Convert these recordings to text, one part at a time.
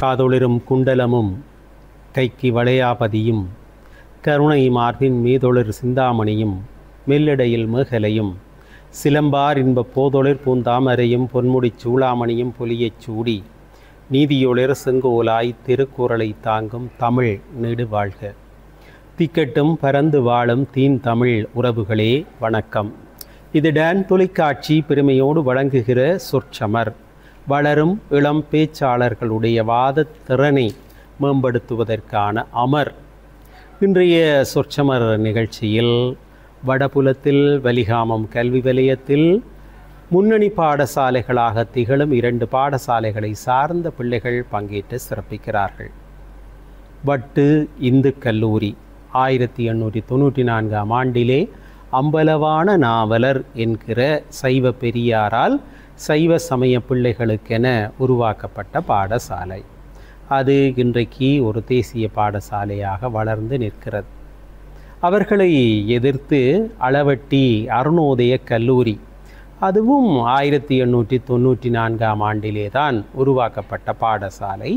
காதொளிரும் குண்டலமும் கைக்கு வளையாபதியும் கருணை மார்பின் மீதொளிர் சிந்தாமணியும் மெல்லிடையில் மேகலையும் சிலம்பார் இன்ப போதொளிர் பூந்தாமரையும் பொன்முடிச் சூளாமணியும் பொலியச் சூடி நீதியொளிர் செங்கோலாய் திருக்குறளை தாங்கும் தமிழ் நெடு வாழ்க. திக்கட்டும் பரந்து வாழும் தீன் தமிழ் உறவுகளே வணக்கம். இது டான் தொலைக்காட்சி பெருமையோடு வழங்குகிற சொற்சமர். வளரும் இளம் பேச்சாளர்களுடைய வாத திறனை மேம்படுத்துவதற்கான அமர். இன்றைய சொற்சமர் நிகழ்ச்சியில் வடபுலத்தில் வலிகாமம் கல்வி வலயத்தில் முன்னணி பாடசாலைகளாக திகழும் 2 பாடசாலைகளை சார்ந்த பிள்ளைகள் பங்கேற்று சிறப்பிக்கிறார்கள். வட்டு இந்து கல்லூரி 1894ஆம் ஆண்டிலே அம்பலவான நாவலர் என்கிற சைவ பெரியாரால் சைவ சமய பிள்ளைகளுக்கென உருவாக்கப்பட்ட பாடசாலை. அது இன்றைக்கு ஒரு தேசிய பாடசாலையாக வளர்ந்து நிற்கிறது. அவர்களை எதிர்த்து அளவட்டி அருணோதய கல்லூரி, அதுவும் 1894ஆம் ஆண்டிலே தான் உருவாக்கப்பட்ட பாடசாலை.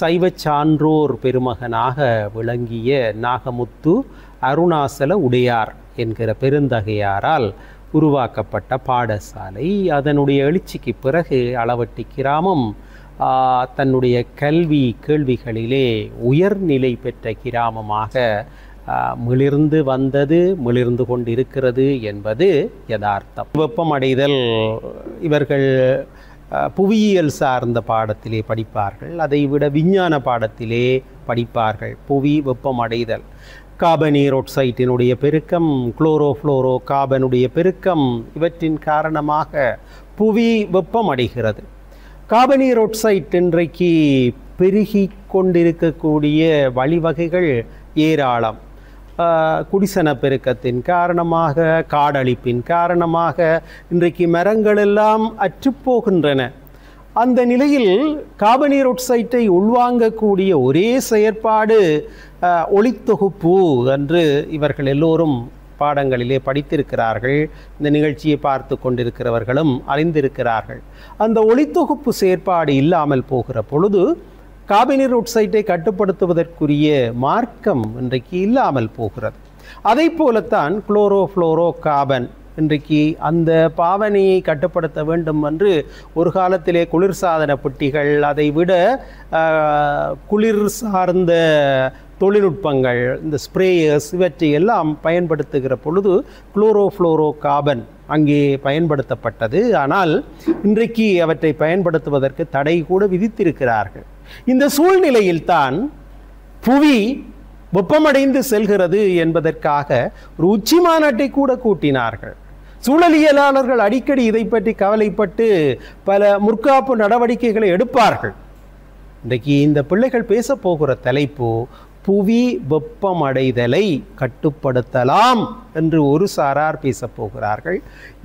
சைவ சான்றோர் பெருமகனாக விளங்கிய நாகமுத்து அருணாசல உடையார் என்கிற பெருந்தகையாரால் உருவாக்கப்பட்ட பாடசாலை. அதனுடைய எழுச்சிக்கு பிறகு அளவட்டி கிராமம் தன்னுடைய கல்வி கேள்விகளிலே உயர்நிலை பெற்ற கிராமமாக மிளிர்ந்து வந்தது, மிளிர்ந்து கொண்டிருக்கிறது என்பது யதார்த்தம். வெப்பமடைதல் இவர்கள் புவியியல் சார்ந்த பாடத்திலே படிப்பார்கள், அதைவிட விஞ்ஞான பாடத்திலே படிப்பார்கள். புவி வெப்பமடைதல், கார்பனீரோட்சைட்டினுடைய பெருக்கம், குளோரோஃப்ளோரோ கார்பனுடைய பெருக்கம், இவற்றின் காரணமாக புவி வெப்பமடைகிறது. கார்பனீரோட்சைட் இன்றைக்கு பெருகி கொண்டிருக்கக்கூடிய வழிவகைகள் ஏராளம். குடிசன பெருக்கத்தின் காரணமாக, காடழிப்பின் காரணமாக இன்றைக்கு மரங்கள் எல்லாம் அற்றுப்போகின்றன. அந்த நிலையில் கார்பனீரோட்சைட்டை உள்வாங்கக்கூடிய ஒரே செயற்பாடு ஒளித்தொகுப்பு என்று இவர்கள் எல்லோரும் பாடங்களிலே படித்திருக்கிறார்கள். இந்த நிகழ்ச்சியை பார்த்து கொண்டிருக்கிறவர்களும் அறிந்திருக்கிறார்கள். அந்த ஒளித்தொகுப்பு செயற்பாடு இல்லாமல் போகிற பொழுது கார்பனீரோட்சைட்டை கட்டுப்படுத்துவதற்குரிய மார்க்கம் இன்றைக்கு இல்லாமல் போகிறது. அதை போலத்தான் குளோரோஃப்ளோரோ கார்பன் இன்றைக்கு அந்த பாவனையை கட்டுப்படுத்த வேண்டும் என்று ஒரு காலத்திலே குளிர்சாதன பெட்டிகள், அதை விட குளிர் சார்ந்த தொழில்நுட்பங்கள், இந்த ஸ்ப்ரேயர்ஸ் இவற்றை எல்லாம் பயன்படுத்துகிற பொழுது குளோரோஃப்ளோரோ கார்பன் அங்கே பயன்படுத்தப்பட்டது. ஆனால் இன்றைக்கு அவற்றை பயன்படுத்துவதற்கு தடை கூட விதித்திருக்கிறார்கள். இந்த சூழ்நிலையில்தான் புவி வெப்பமடைந்து செல்கிறது என்பதற்காக ஒரு உச்சி மாநாட்டை கூட கூட்டினார்கள். சூழலியலாளர்கள் அடிக்கடி இதை பற்றி கவலைப்பட்டு பல முற்காப்பு நடவடிக்கைகளை எடுப்பார்கள். இன்றைக்கு இந்த பிள்ளைகள் பேச போகிற தலைப்பு புவி வெப்பமடைதலை கட்டுப்படுத்தலாம் என்று ஒரு சாரார் பேச போகிறார்கள்.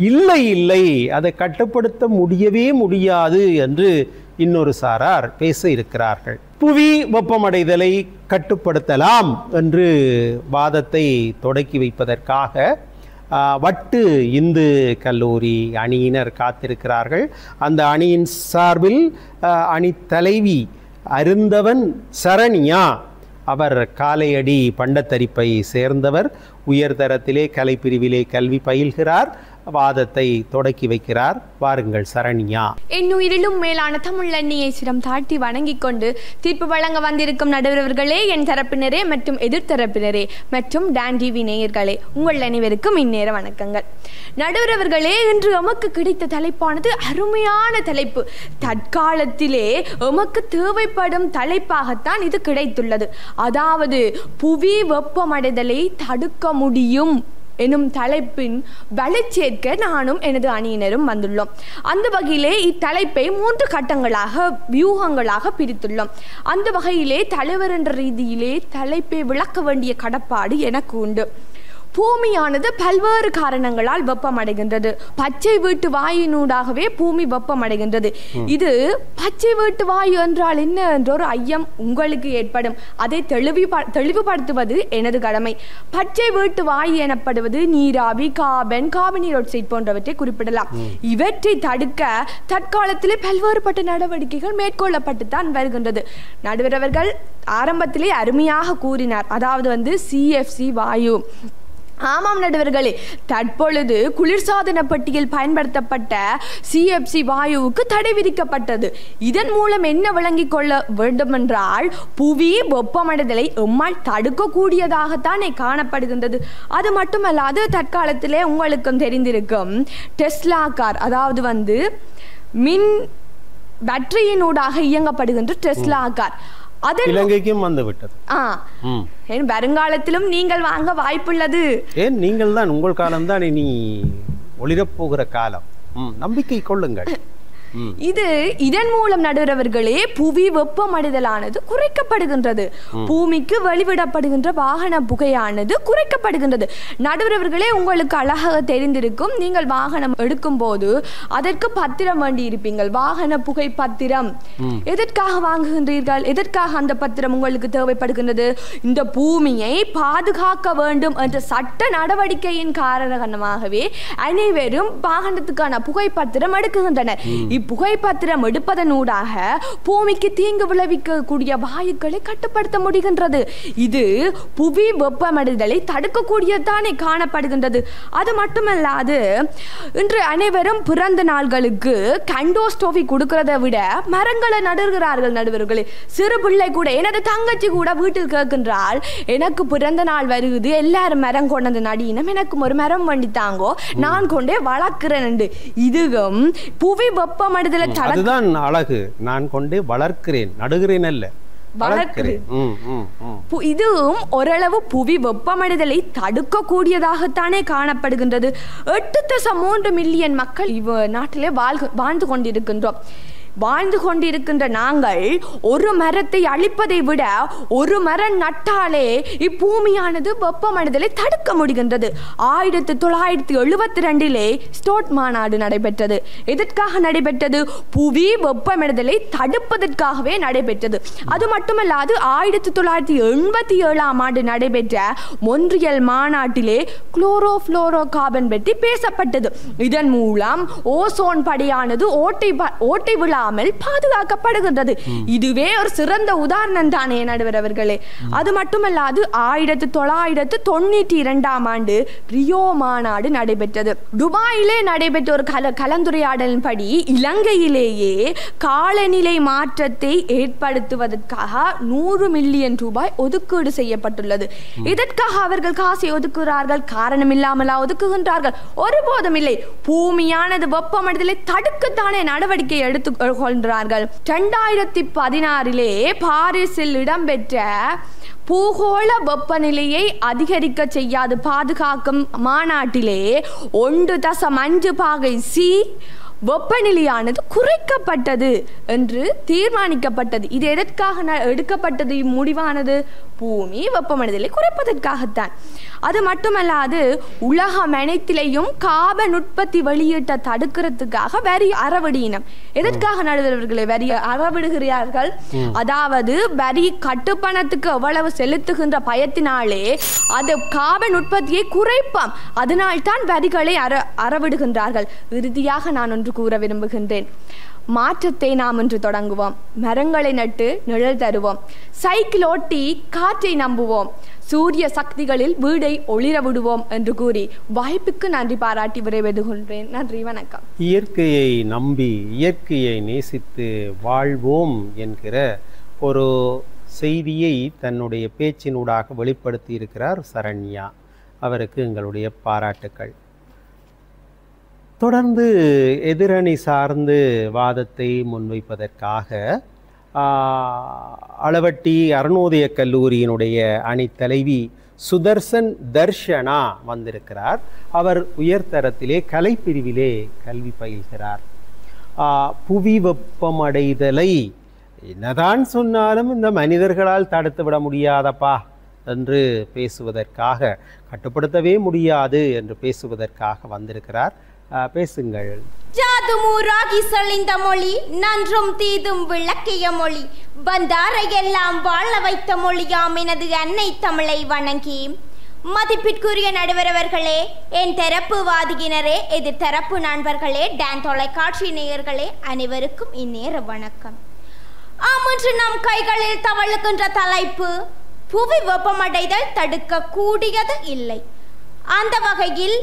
இல்லை இல்லை, அதை கட்டுப்படுத்த முடியவே முடியாது என்று இன்னொரு சாரார் பேச இருக்கிறார்கள். புவி வெப்பமடைதலை கட்டுப்படுத்தலாம் என்று வாதத்தை தொடக்கி வைப்பதற்காக வட்டு இந்து கல்லூரி அணியினர் காத்திருக்கிறார்கள். அந்த அணியின் சார்பில் அணி தலைவி அருந்தவன் சரண்யா, அவர் காலையடி பண்டத்தரிப்பை சேர்ந்தவர், உயர்தரத்திலே கலைப்பிரிவிலே கல்வி பயில்கிறார். வாதத்தை தொடக்கி வைக்கிறார். வாருங்கள் சரண்யா. என்னுயிரிலும் மேலான தமிழ் அண்ணியை சிரம் தாழ்த்தி வணங்கிக் கொண்டு தீர்ப்பு வழங்க வந்திருக்கும் நடுவர்களே, என் தரப்பினரே மற்றும் எதிர்த்தரப்பினரே மற்றும் டான் டிவி நேயர்களே, உங்கள் அனைவருக்கும் இந்நேர வணக்கங்கள். நடுவர்களே, இன்று எமக்கு கிடைத்த தலைப்பானது அருமையான தலைப்பு. தற்காலத்திலே எமக்கு தேவைப்படும் தலைப்பாகத்தான் இது கிடைத்துள்ளது. அதாவது புவி வெப்பமடைதலை தடுக்க முடியும் எனும் தலைப்பின் வலுச்சேர்க்க நானும் எனது அணியினரும் வந்துள்ளோம். அந்த வகையிலே இத்தலைப்பை 3 கட்டங்களாக வியூகங்களாக பிரித்துள்ளோம். அந்த வகையிலே தலைவர் என்ற ரீதியிலே தலைப்பை விளக்க வேண்டிய கடப்பாடு எனக்கு உண்டு. பூமியானது பல்வேறு காரணங்களால் வெப்பமடைகின்றது. பச்சை வீட்டு வாயுனூடாகவே பூமி வெப்பமடைகின்றது. இது பச்சை வீட்டு வாயு என்றால் என்ன என்ற ஒரு ஐயம் உங்களுக்கு ஏற்படும். அதை தெளிவுபடுத்துவது எனது கடமை. பச்சை வீட்டு வாயு எனப்படுவது நீராவி, கார்பன் டை ஆக்சைடு போன்றவற்றை குறிப்பிடலாம். இவற்றை தடுக்க தற்காலத்திலே பல்வேறுபட்ட நடவடிக்கைகள் மேற்கொள்ளப்பட்டுத்தான் வருகின்றது. நடுவர் அவர்கள் ஆரம்பத்திலே அருமையாக கூறினார். அதாவது CFC வாயு. ஆமாம் நடுவர்களே, தற்பொழுது குளிர்சாதன பெட்டியில் பயன்படுத்தப்பட்ட CFC வாயுவுக்கு தடை விதிக்கப்பட்டது. இதன் மூலம் என்ன விளங்கிக் கொள்ள வேண்டுமென்றால், புவி வெப்பமடைதலை எம்மால் தடுக்கக்கூடியதாகத்தானே காணப்படுகின்றது. அது மட்டுமல்லாது தற்காலத்திலே உங்களுக்கும் தெரிந்திருக்கும் டெஸ்லா கார், அதாவது மின் பேட்டரியினூடாக இயங்கப்படுகின்ற டெஸ்லா கார் இலங்கைக்கும் வந்து விட்டது. வருங்காலத்திலும் நீங்கள் வாங்க வாய்ப்புள்ளது. ஏன் நீங்கள் தான், உங்கள் காலம்தான் இனி ஒளிரப்போகிற காலம். நம்பிக்கை கொள்ளுங்கள். இதன் மூலம் நடுவர்களே புவி வெப்பமடைதலானது குறைக்கப்படுகின்றது. பூமிக்கு வெளிவிடப்படுகின்ற வாகன புகையானது குறைக்கப்படுகின்றது. நடுவர்களே, உங்களுக்கு அழகாக தெரிந்திருக்கும், நீங்கள் வாகனம் எடுக்கும் போது அதற்கு பத்திரம் வேண்டி இருப்பீங்கள். வாகன புகை பத்திரம் எதற்காக வாங்குகின்றீர்கள்? எதற்காக அந்த பத்திரம் உங்களுக்கு தேவைப்படுகின்றது? இந்த பூமியை பாதுகாக்க வேண்டும் என்ற சட்ட நடவடிக்கையின் காரணமாகவே அனைவரும் வாகனத்துக்கான புகைப்பத்திரம் எடுக்குகின்றனர். புகைப்பத்திரம் எடுப்பதனூடாக பூமிக்கு தீங்கு விளைவிக்கக்கூடிய வாயுக்களை கட்டுப்படுத்த முடிகின்றது. இது புவி வெப்பமடைதலை தடுக்கக்கூடியதானே காணப்படுகின்றது. அது மட்டுமல்லாது இன்று அனைவரும் பிறந்த நாள்களுக்கு கண்டோஸ்டோவி கொடுக்கிறத விட மரங்களை நடுகிறார்கள் நடுவர்களே. சிறு பிள்ளை கூட, எனது தங்கச்சி கூட வீட்டில் கேட்கின்றால், எனக்கு பிறந்த நாள் வருகுது, எல்லாரும் மரம் கொண்டது நடினம், எனக்கும் ஒரு மரம் வண்டித்தாங்கோ, நான் கொண்டே வளர்க்கிறேன். இதுவும் புவி வெப்பம் அதுதான் அழகு. நான் கொண்டே வளர்க்கிறேன், நடுகிறேன் அல்ல, வளர்க்கிறேன். இதுவும் ஓரளவு புவி வெப்பமடைதலை தடுக்கக்கூடியதாகத்தானே காணப்படுகின்றது. 8.3 மில்லியன் மக்கள் நாட்டிலே வாழ்ந்து கொண்டிருக்கின்றோம். வாழ்ந்து கொண்டிருக்கின்ற நாங்கள் ஒரு மரத்தை அழிப்பதை விட ஒரு மரம் நட்டாலே இப்பூமியானது வெப்பமடைதலை தடுக்க முடிகின்றது. 1972 ஸ்டோட் மாநாடு நடைபெற்றது. எதற்காக நடைபெற்றது? புவி வெப்பமடைதலை தடுப்பதற்காகவே நடைபெற்றது. அது மட்டுமல்லாது 1987 நடைபெற்ற மொன்றியல் மாநாட்டிலே குளோரோஃப்ளோரோ கார்பன் பற்றி பேசப்பட்டது. இதன் மூலம் ஓசோன் படையானது ஓட்டை விழா பாதுகாக்கப்படுகின்றது. இதுவே ஒரு சிறந்த உதாரணம் தானே நடுவர் அவர்களே. அது மட்டுமல்லாது 1992 ரியோ மாநாடு நடைபெற்றது. துபாயிலே நடைபெற்ற ஒரு கலந்துரையாடலின்படி இலங்கையிலேயே காலநிலை மாற்றத்தை ஏற்படுத்துவதற்காக 100 மில்லியன் ரூபாய் ஒதுக்கீடு செய்யப்பட்டுள்ளது. இதற்காக அவர்கள் காசை ஒதுக்குகிறார்கள், காரணம் இல்லாமலா ஒதுக்குகின்றார்கள்? ஒருபோதும் இல்லை. பூமியானது வெப்பமடைதலை தடுக்கத்தானே நடவடிக்கை எடுத்து கொள்கிறார்கள். 2016 பாரிஸில் இடம்பெற்ற பூகோள வெப்பநிலையை அதிகரிக்க செய்யாது பாதுகாக்கும் மாநாட்டிலே 1.5 பாகை C வெப்பநிலையானது குறைக்கப்பட்டது என்று தீர்மானிக்கப்பட்டது. இது எதற்காக எடுக்கப்பட்டது? முடிவானது பூமி வெப்பமடைதலை குறைப்பதற்காகத்தான். அது மட்டுமல்லாது உலகம் அனைத்திலையும் கார்பன் உற்பத்தி வெளியீட்டை தடுக்கிறதுக்காக வரி அறவிடினம். எதற்காக நடுவர்களே வரி அறவிடுகிறார்கள்? அதாவது வரி கட்டுப்பணத்துக்கு எவ்வளவு செலுத்துகின்ற பயத்தினாலே அது கார்பன் உற்பத்தியை குறைப்பாம். அதனால்தான் வரிகளை அறவிடுகின்றார்கள். இறுதியாக நான் ஒன்று கூற விரும்புகின்றேன். மாற்றத்தை நாம் இன்று தொடங்குவோம். மரங்களை நட்டு நிழல் தருவோம். சைக்கிள் ஓட்டி காற்றை நம்புவோம். சூரிய சக்திகளில் வீடை ஒளிர விடுவோம் என்று கூறி வாய்ப்புக்கு நன்றி பாராட்டி விரைவெதுகின்றேன். நன்றி, வணக்கம். இயற்கையை நம்பி இயற்கையை நேசித்து வாழ்வோம் என்கிற ஒரு செய்தியை தன்னுடைய பேச்சினூடாக வெளிப்படுத்தி இருக்கிறார் சரண்யா. அவருக்கு எங்களுடைய பாராட்டுக்கள். தொடர்ந்து எதிரணி சார்ந்து வாதத்தை முன்வைப்பதற்காக அளவட்டி அருணோதய கல்லூரியினுடைய அணித்தலைவி சுதர்சன் தர்ஷனா வந்திருக்கிறார். அவர் உயர்தரத்திலே கலைப்பிரிவிலே கல்வி பயில்கிறார். புவி வெப்பமடைதலை என்னதான் சொன்னாலும் இந்த மனிதர்களால் தடுத்து விட முடியாதப்பா என்று பேசுவதற்காக, கட்டுப்படுத்தவே முடியாது என்று பேசுவதற்காக வந்திருக்கிறார். பேசுங்கள். ஜாதுமூராகி சொலிந்த மொழி, நன்றும் தீதும் விளக்கிய மொழி, பந்தாரையெல்லாம் வாழ வைத்த மொழியாம் எனது அன்னை தமிழை வணங்கி. மதிப்பிற்குரிய நடுவரவர்களே, என் தரப்பு வாதியினரே, எதிர்த்தரப்பு நண்பர்களே, டான் தொலைக்காட்சி நேயர்களே, அனைவருக்கும் இந்நேர வணக்கம். இன்று நம் கைகளில் தவழுகின்ற தலைப்பு புவி வெப்பமடைதல் தடுக்க கூடியது இல்லை. அந்த வகையில்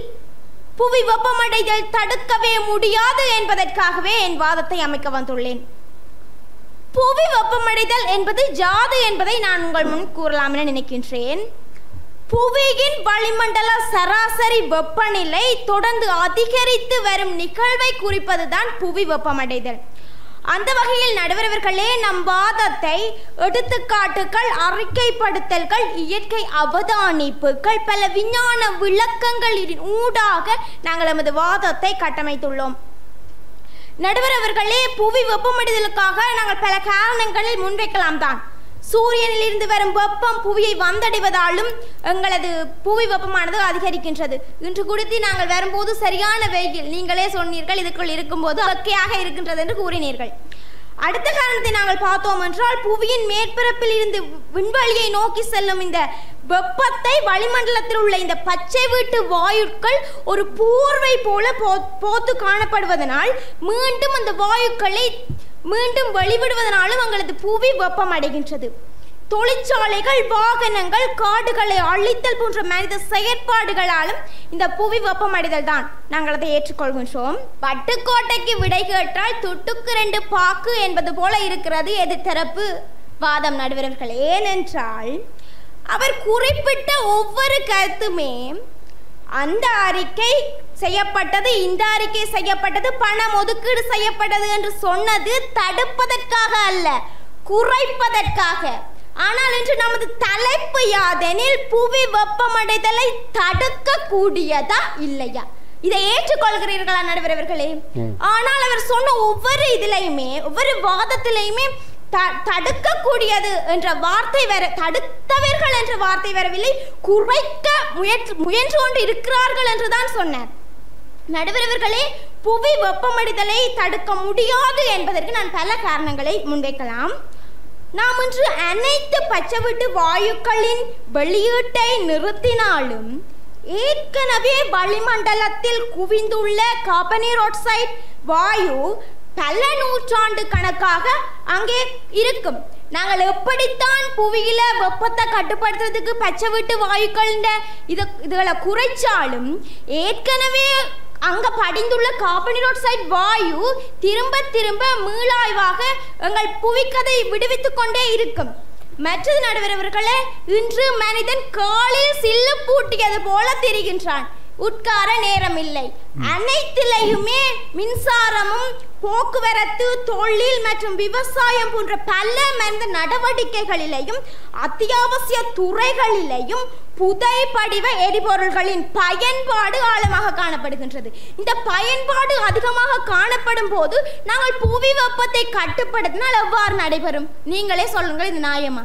புவி வெப்பமடைதல் தடுக்கவே முடியாது என்பதற்காகவே என் வாதத்தை அமைக்க வந்துள்ளேன். புவி வெப்பமடைதல் என்பது யாது என்பதை நான் உங்கள் முன் கூறலாம் என நினைக்கின்றேன். புவியின் வளிமண்டல சராசரி வெப்பநிலை தொடர்ந்து அதிகரித்து வரும் நிகழ்வை குறிப்பதுதான் புவி வெப்பமடைதல். அந்த வகையில் நடுவரவர்களே, நம் வாதத்தை எடுத்துக்காட்டுகள், அறிக்கைப்படுத்தல்கள், இயற்கை அவதானிப்புகள், பல விஞ்ஞான விளக்கங்களின் ஊடாக நாங்கள் நமது வாதத்தை கட்டமைத்துள்ளோம். நடுவரவர்களே, புவி வெப்பமடைதலுக்காக நாங்கள் பல காரணங்களில் முன்வைக்கலாம் தான். சூரியனில் இருந்து வரும் வெப்பம் புவியை வந்தடைவதாலும் எங்களது புவி வெப்பமானது அதிகரிக்கின்றது. இன்று குறித்து நாங்கள் வரும்போது சரியான வெயில், நீங்களே சொன்னீர்கள், இதுக்குள் இருக்கும்போது அக்கையாக இருக்கின்றது என்று கூறினீர்கள். அடுத்த காரணத்தை நாங்கள் பார்த்தோம் என்றால், புவியின் மேற்பரப்பில் இருந்து விண்வெளியை நோக்கி செல்லும் இந்த வெப்பத்தை வளிமண்டலத்தில் உள்ள இந்த பச்சை வீட்டு வாயுக்கள் ஒரு போர்வை போல போத்து காணப்படுவதனால் மீண்டும் அந்த வாயுக்களை மீண்டும் வெளிவிடுவதனாலும் எங்களது புவி வெப்பம் அடைகின்றது. தொழிற்சாலைகள், வாகனங்கள், காடுகளை அழித்தல் போன்ற மனித செயற்பாடுகளாலும் இந்த புவி வெப்பமடைதல் தான். நாங்கள் அதை ஏற்றுக்கொள்கின்றோம். பட்டுக்கோட்டைக்கு விடை கேட்டால் துட்டுக்கு 2 பாக்கு என்பது போல இருக்கிறது எதிர்த்தரப்பு வாதம் நடுவர்கள். ஏனென்றால் அவர் குறிப்பிட்ட ஒவ்வொரு கருத்துமே அந்த அறிக்கை செய்யப்பட்டது, இந்த அறிக்கை செய்யப்பட்டது, பணம் ஒதுக்கீடு செய்யப்பட்டது என்று சொன்னது தடுப்பதற்காக அல்ல, குறைப்பதற்காக. ஆனால் இன்று நமது தலைப்பு யாதெனில் புவி வெப்பமடைதலை தடுக்க கூடியதா இல்லையா? இதை ஏற்றுக்கொள்கிறீர்களா நடுவரவர்களே? ஆனால் அவர் சொன்ன ஒவ்வொரு இதிலையுமே, ஒவ்வொரு வாதத்திலையுமே தடுக்கக்கூடியது என்ற வார்த்தை வர, தடுத்தவர்கள் என்ற வார்த்தை வரவில்லை, குறைக்க முயன்று கொண்டு இருக்கிறார்கள் என்றுதான் சொன்னார். நடுவரவர்களே, புவி வெப்பமடைதலை தடுக்க முடியாது என்பதற்கு நான் பல காரணங்களை முன்வைக்கலாம். நாம் இன்று அனைத்து பச்சைவீட்டு வாயுக்களின் வெளியீட்டை நிறுத்தினாலும் ஏற்கனவே வளிமண்டலத்தில் குவிந்துள்ள கார்பன் டை ஆக்சைடு வாயு பல நூற்றாண்டு கணக்காக அங்கே இருக்கும். நாங்கள் எப்படித்தான் புவியில வெப்பத்தை கட்டுப்படுத்துறதுக்கு பச்சை வீட்டு வாயுக்கள் இதுகளை குறைச்சாலும் ஏற்கனவே அங்க படிந்துள்ள கார்பன் டை ஆக்சைடு வாயு திரும்ப திரும்ப மீளாய்வாக எங்கள் புவிக்கதை விடுவித்துக் கொண்டே இருக்கும். மற்றது நடுவரவர்களே, இன்று மனிதன் காலில் சில்லு பூட்டியது போல தெரிகின்றான். உட்கார நேரம் இல்லை. அனைத்திலையுமே மின்சாரமும், போக்குவரத்து, தொழில் மற்றும் விவசாயம் போன்ற பல மனித நடவடிக்கைகளிலேயும் அத்தியாவசிய துறைகளிலேயும் புதை படிவ எரிபொருள்களின் பயன்பாடு ஆழமாக காணப்படுகின்றது. இந்த பயன்பாடு அதிகமாக காணப்படும் போது நாங்கள் புவி வெப்பத்தை கட்டுப்படுத்தினால் எவ்வாறு நடைபெறும்? நீங்களே சொல்லுங்கள், இது நியாயமா?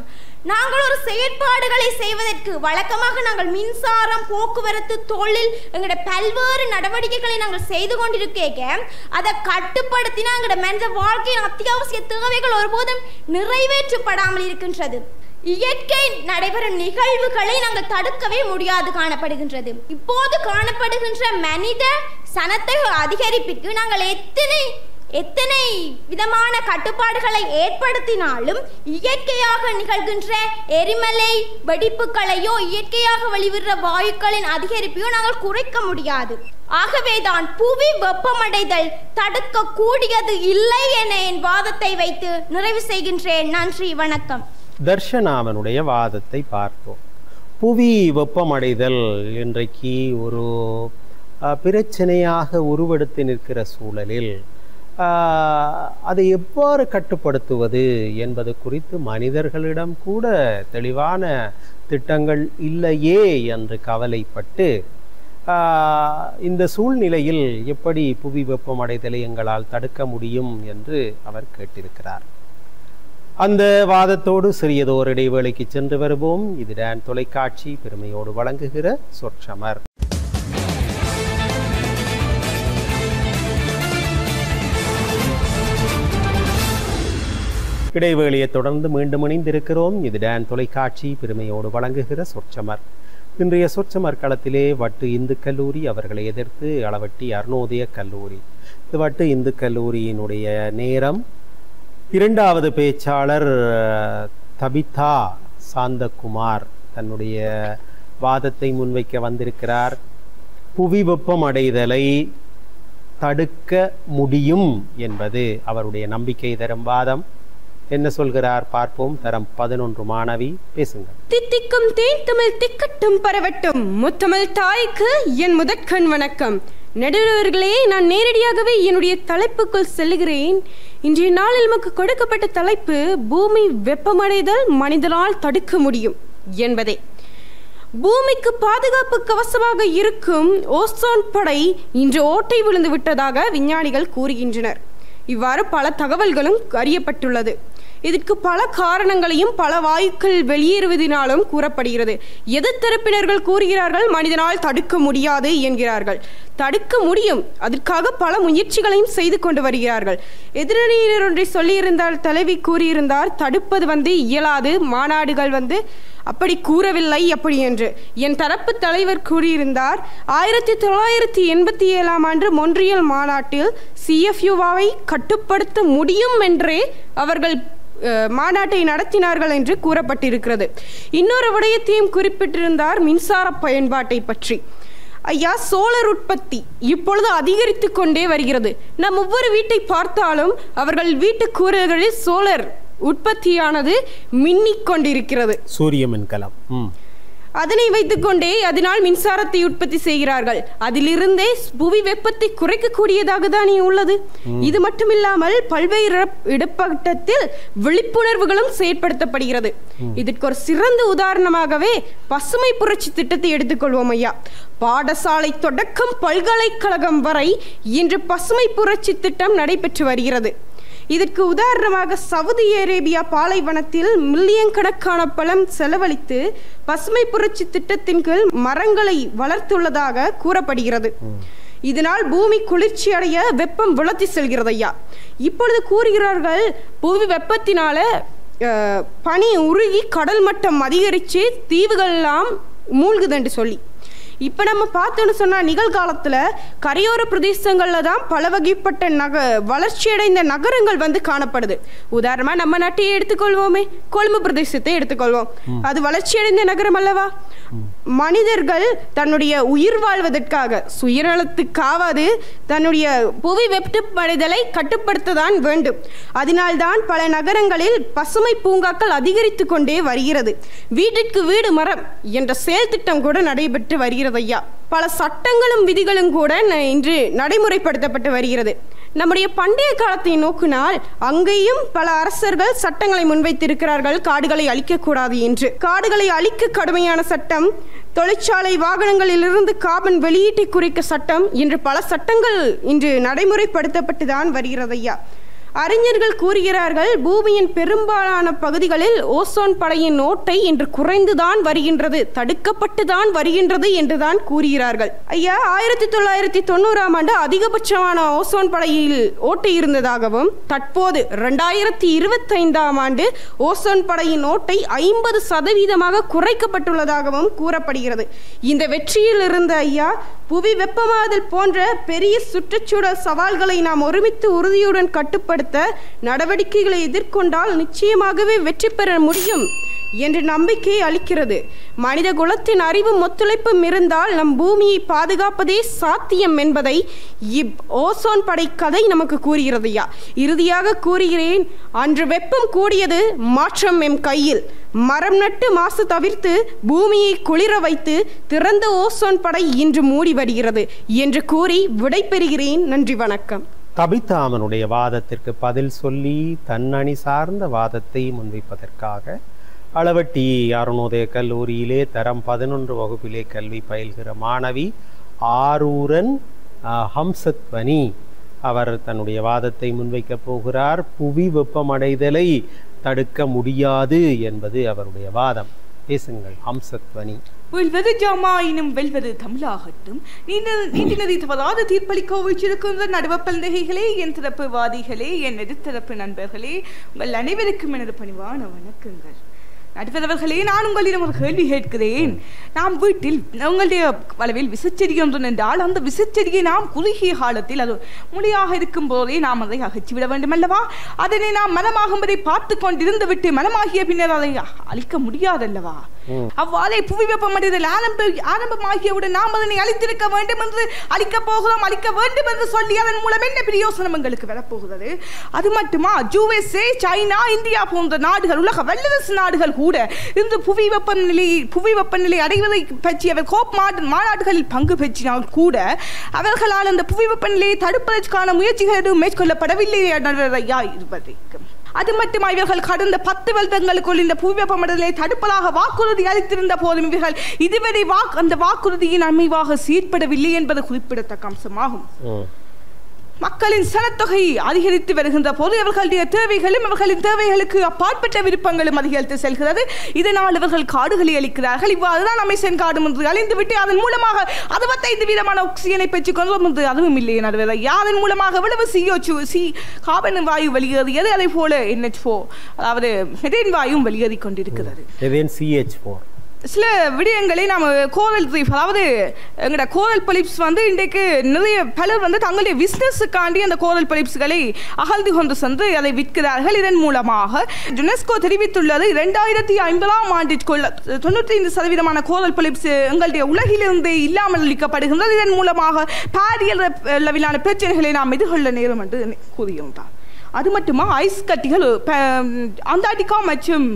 நாங்கள் ஒரு செயற்பாடுகளை செய்வதற்கு வழக்கமாக நாங்கள் மின்சாரம், போக்குவரத்து, தொழில், எங்களுடைய பல்வேறு நடவடிக்கைகளை நாங்கள் செய்து கொண்டிருக்க அதை கட்டுப்படுத்தினா எங்களுடைய மனித வாழ்க்கையின் அத்தியாவசிய தேவைகள் ஒருபோதும் நிறைவேற்றப்படாமல் இருக்கின்றது. இயற்கை நடைபெறும் நிகழ்வுகளை நாங்கள் தடுக்கவே முடியாது காணப்படுகின்றது. இப்போது காணப்படுகின்ற மனித சனத்தை அதிகரிப்பிற்கு நாங்கள் எத்தனை விதமான கட்டுப்பாடுகளை ஏற்படுத்தினாலும் இயற்கையாக நிகழ்கின்ற எரிமலை வெடிப்புகளையோ இயற்கையாக வெளிவிடுற வாயுக்களின் அதிகரிப்பையோ நாங்கள் குறைக்க முடியாது. ஆகவேதான் புவி வெப்பமடைதல் தடுக்க கூடியது இல்லை என என் வாதத்தை வைத்து நிறைவு செய்கின்றேன். நன்றி, வணக்கம். தர்ஷனாவனுடைய வாதத்தை பார்ப்போம். புவி வெப்பமடைதல் இன்றைக்கு ஒரு பிரச்சனையாக உருவெடுத்து நிற்கிற சூழலில் அதை எவ்வாறு கட்டுப்படுத்துவது என்பது குறித்து மனிதர்களிடம் கூட தெளிவான திட்டங்கள் இல்லையே என்று கவலைப்பட்டு இந்த சூழ்நிலையில் எப்படி புவி வெப்பமடைதலை எங்களால் தடுக்க முடியும் என்று அவர் கேட்டிருக்கிறார். அந்த வாதத்தோடு சிறியதோர் இடைவேளைக்கு சென்று வருவோம். இது டான் தொலைக்காட்சி பெருமையோடு வழங்குகிற சொற்சமர். இடைவேளையை தொடர்ந்து மீண்டும் இணைந்திருக்கிறோம். இது டான் தொலைக்காட்சி பெருமையோடு வழங்குகிற சொற்சமர். இன்றைய சொற்சமர் களத்திலே வட்டு இந்து கல்லூரி அவர்களை எதிர்த்து அளவட்டி அருணோதய கல்லூரி. இது வட்டு இந்து கல்லூரியினுடைய நேரம். இரண்டாவது பேச்சாளர் தபிதா சாந்தகுமார் தன்னுடைய வாதத்தை முன்வைக்க வந்திருக்கிறார். புவி வெப்பம் அடைதலை தடுக்க முடியும் என்பது அவருடைய நம்பிக்கை தரும் வாதம். என்ன சொல்கிறார் பார்ப்போம். தரம் 11 மாணவி, பேசுங்கள். தித்திக்கும் தேன் தமிழ் திக்கட்டும் பரவட்டும். முத்தமிழ் தாய்க்கு என் முதற்கண் வணக்கம். நடுவர்களே, நான் நேரடியாகவே என்னுடைய தலைப்புக்குள் செல்கிறேன். இன்றைய நாளில் நமக்கு கொடுக்கப்பட்ட தலைப்பு பூமி வெப்பமடைதல் மனிதனால் தடுக்க முடியும் என்பதே. பூமிக்கு பாதுகாப்பு கவசமாக இருக்கும் ஓசோன் படை இன்று ஓட்டை விழுந்து விட்டதாக விஞ்ஞானிகள் கூறுகின்றனர். இவ்வாறு பல தகவல்களும் அறியப்பட்டுள்ளது. இதற்கு பல காரணங்களையும் பல வாயுக்கள் வெளியேறுவதனாலும் கூறப்படுகிறது. எதிர்த்தரப்பினர்கள் கூறுகிறார்கள் மனிதனால் தடுக்க முடியாது என்கிறார்கள். தடுக்க முடியும், அதற்காக பல முயற்சிகளையும் செய்து கொண்டு வருகிறார்கள். எதிரணியினர் ஒன்றை சொல்லியிருந்தால் தலைவி கூறியிருந்தார், தடுப்பது இயலாது, மாநாடுகள் அப்படி கூறவில்லை அப்படி என்று. என் தரப்பு தலைவர் கூறியிருந்தார், 1987 ஆண்டு மொன்றியல் மாநாட்டில் CFUவை கட்டுப்படுத்த முடியும் என்றே அவர்கள் மாநாட்டை நடத்தினார்கள் என்று கூறப்பட்டிருக்கிறது. இன்னொரு விடயத்தையும் குறிப்பிட்டிருந்தார், மின்சார பயன்பாட்டை பற்றி. ஐயா, சோலார் உற்பத்தி இப்பொழுது அதிகரித்து கொண்டே வருகிறது. நம் ஒவ்வொரு வீட்டை பார்த்தாலும் அவர்கள் வீட்டு கூரைகளில் சோலார் உற்பத்தியானது மின்னிக் கொண்டிருக்கிறது. சூரிய மின்கலம். அதனை வைத்துக்கொண்டே அதனால் மின்சாரத்தை உற்பத்தி செய்கிறார்கள். அதிலிருந்தே புவி வெப்பத்தை குறைக்கக்கூடியதாக தானே உள்ளது. இது மட்டுமில்லாமல் பல்வேறு இடப்பட்டத்தில் விழிப்புணர்வுகளும் செயற்படுத்தப்படுகிறது. இதற்கு ஒரு சிறந்த உதாரணமாகவே பசுமை புரட்சி திட்டத்தை எடுத்துக்கொள்வோம் ஐயா. பாடசாலை தொடக்கம் பல்கலைக்கழகம் வரை இன்று பசுமை புரட்சி திட்டம் நடைபெற்று வருகிறது. இதற்கு உதாரணமாக சவுதி அரேபியா பாலைவனத்தில் மில்லியன் கணக்கான பணம் செலவழித்து பசுமை புரட்சி திட்டத்தின் கீழ் மரங்களை வளர்த்துள்ளதாக கூறப்படுகிறது. இதனால் பூமி குளிர்ச்சி அடைய வெப்பம் விளத்தி செல்கிறது ஐயா. இப்பொழுது கூறுகிறார்கள் புவி வெப்பத்தினால பனி உருகி கடல் மட்டம் அதிகரித்து தீவுகள் எல்லாம் மூழ்குது என்று சொல்லி. இப்போ நம்ம பார்த்தோன்னு சொன்னால் நிகழ்காலத்தில் கரையோர பிரதேசங்களில் தான் பல வகைப்பட்ட வளர்ச்சியடைந்த நகரங்கள் காணப்படுது. உதாரணமாக நம்ம நாட்டையே எடுத்துக்கொள்வோமே, கொழும்பு பிரதேசத்தை எடுத்துக்கொள்வோம். அது வளர்ச்சியடைந்த நகரம் அல்லவா? மனிதர்கள் தன்னுடைய உயிர் வாழ்வதற்காக சுயநலத்துக்காவது தன்னுடைய புவி வெப்பமடைதலை கட்டுப்படுத்ததான் வேண்டும். அதனால்தான் பல நகரங்களில் பசுமை பூங்காக்கள் அதிகரித்து கொண்டே வருகிறது. வீட்டிற்கு வீடு மரம் என்ற செயல் திட்டம் கூட நடைபெற்று வருகிறது ஐயா. பல சட்டங்களும் விதிகளும் கூட இன்று நடைமுறைப்படுத்தப்பட்டு வருகிறது. நம்முடைய பண்டைய காலத்தை நோக்கினால் அங்கேயும் பல அரசர்கள் சட்டங்களை முன்வைத்திருக்கிறார்கள், காடுகளை அழிக்கக்கூடாது என்று. காடுகளை அழிக்க கடுமையான சட்டம், தொழிற்சாலை வாகனங்களிலிருந்து கார்பன் வெளியீட்டை குறைக்க சட்டம் என்று பல சட்டங்கள் இன்று நடைமுறைப்படுத்தப்பட்டு தான் வருகிறது ஐயா. அறிஞர்கள் கூறுகிறார்கள், பூமியின் பெரும்பாலான பகுதிகளில் ஓசோன் படையின் ஓட்டை இன்று குறைந்துதான் வருகின்றது, தடுக்கப்பட்டுதான் வருகின்றது என்றுதான் கூறுகிறார்கள் ஐயா. 1990 ஆண்டு அதிகபட்சமான ஓசோன் படையில் ஓட்டை இருந்ததாகவும் தற்போது 2025 ஆண்டு ஓசோன் படையின் ஓட்டை 50% குறைக்கப்பட்டுள்ளதாகவும் கூறப்படுகிறது. இந்த வெற்றியில் இருந்த ஐயா, புவி வெப்பமாதல் போன்ற பெரிய சுற்றுச்சூழல் சவால்களை நாம் ஒருமித்து உறுதியுடன் கட்டுப்படுத்த நடவடிக்கைகளை எதிர்கொண்டால் நிச்சயமாகவே வெற்றி பெற முடியும் என்று நம்பிக்கை அளிக்கிறது. மனித குலத்தின் அறிவும் ஒத்துழைப்பும் இருந்தால் நம் பூமியை பாதுகாப்பதே சாத்தியம் என்பதை ஓசோன் படை கதை நமக்கு கூறுகிறதையா. இறுதியாக கூறுகிறேன், அன்று வெப்பம் கூடியது, மாற்றம் எம் கையில். மரம் நட்டு மாசு தவிர்த்து பூமியை குளிர வைத்து திறந்த ஓசோன் படை இன்று மூடி வருகிறது என்று கூறி விடைபெறுகிறேன். நன்றி, வணக்கம். தபிதா அவனுடைய வாதத்திற்கு பதில் சொல்லி தன்னணி சார்ந்த வாதத்தை முன்வைப்பதற்காக அளவட்டி அருணோதய கல்லூரியிலே தரம் 11 வகுப்பிலே கல்வி பயில்கிற மாணவி ஆரூரன் ஹம்சத்வனி அவர் தன்னுடைய வாதத்தை முன்வைக்கப் போகிறார். புவி வெப்பமடைதலை தடுக்க முடியாது என்பது அவருடைய வாதம். பேசுங்கள் ஹம்சத்வனி. வெல்வது ஜாமாயினும் வெல்வது தமிழாகட்டும். நீதிநதி தவறாத தீர்ப்பளிக்க வைச்சிருக்கின்ற நடுவப்பல்நகைகளே, என் தரப்பு வாதிகளே, என் எதிர்த்தரப்பு நண்பர்களே, உங்கள் அனைவருக்கும் எனது பணிவான வணக்கங்கள். நடுவர்களே, நான் உங்களிடம் ஒரு கேள்வி கேட்கிறேன். நாம் வீட்டில் உங்களுடைய அளவில் விசைச்செடி ஒன்று நின்றால் அந்த விசைச்செடியை நாம் குறுகிய காலத்தில் அது மொழியாக இருக்கும் போதே நாம் அதை அகற்றிவிட வேண்டும் அல்லவா? அதனை நாம் மனமாகும்பதை பார்த்து கொண்டிருந்து விட்டு மனமாகிய பின்னர் அதை அழிக்க முடியாதல்லவா? அவ்வாறே புவி வெப்பமடைதல் ஆரம்பமாகியவுடன் நாம் அதனை அழித்திருக்க வேண்டும் என்று அழிக்கப் போகிறோம், அழிக்க வேண்டும் என்று சொல்லி அதன் மூலம் என்ன பிரயோசனம் எங்களுக்கு வரப்போகிறது? அது மட்டுமா, USA, சைனா, இந்தியா போன்ற நாடுகள், உலக வல்லரசு நாடுகள் கூட இந்த புவி வெப்பநிலை அடைவதை பற்றி அவர் கோப் மாநாடுகளில் பங்கு பெற்றினால் கூட அவர்களால் அந்த புவி வெப்பநிலையை தடுப்பதற்கான முயற்சிகள் எதுவும் மேற்கொள்ளப்படவில்லை இருப்பதற்கு. அது மட்டுமா, இவர்கள் கடந்த 10 வருடங்களுக்குள் இந்த புவி வெப்பமடைதலை தடுப்பதாக வாக்குறுதி அளித்திருந்த போதும் இவர்கள் இதுவரை அந்த வாக்குறுதியின் அமைவாக செயற்படவில்லை என்பது குறிப்பிடத்தக்க அம்சமாகும். மக்களின் சனத்தொகை அதிகரித்து வருகின்ற போது இவர்களுடைய தேவைகளும் இவர்களின் தேவைகளுக்கு அப்பாற்பட்ட விருப்பங்களும் அதிகரித்து செல்கிறது. இதனால் இவர்கள் காடுகளை அளிக்கிறார்கள். இவ்வாறுதான் அமேசான் காடு என்று அழிந்துவிட்டு அதன் மூலமாக 65% ஆக்சிஜனை பெற்றுக் கொண்டோம் என்று அதுவும் இல்லை நடுவதை. அதன் மூலமாக எவ்வளவு CO2 கார்பன் வாயு வெளியேறியது, அதே போல NH4 அதாவது மெதேன் வாயும் வெளியேறிக் கொண்டிருக்கிறது. சில விடயங்களை நாம் கோரல் ரீஃப், அதாவது எங்களோட கோரல் பொலிப்ஸ் இன்றைக்கு நிறைய பலர் தங்களுடைய பிஸ்னஸுக்காண்டி அந்த கோரல் பொலிப்ஸ்களை அகழ்ந்து கொண்டு சென்று அதை விற்கிறார்கள். இதன் மூலமாக யுனெஸ்கோ தெரிவித்துள்ளது 2050ஆம் ஆண்டிற்குள் 95% கோரல் பொலிப்ஸ் எங்களுடைய உலகிலிருந்து இல்லாமல் அளிக்கப்படுகின்றது. இதன் மூலமாக பாரிய அளவிலான பிரச்சனைகளை நாம் எதிர்கொள்ள நேரும் என்று கூறியிருந்தார். அது மட்டுமா, ஐஸ் கட்டிகள் அண்டார்டிகா மற்றும்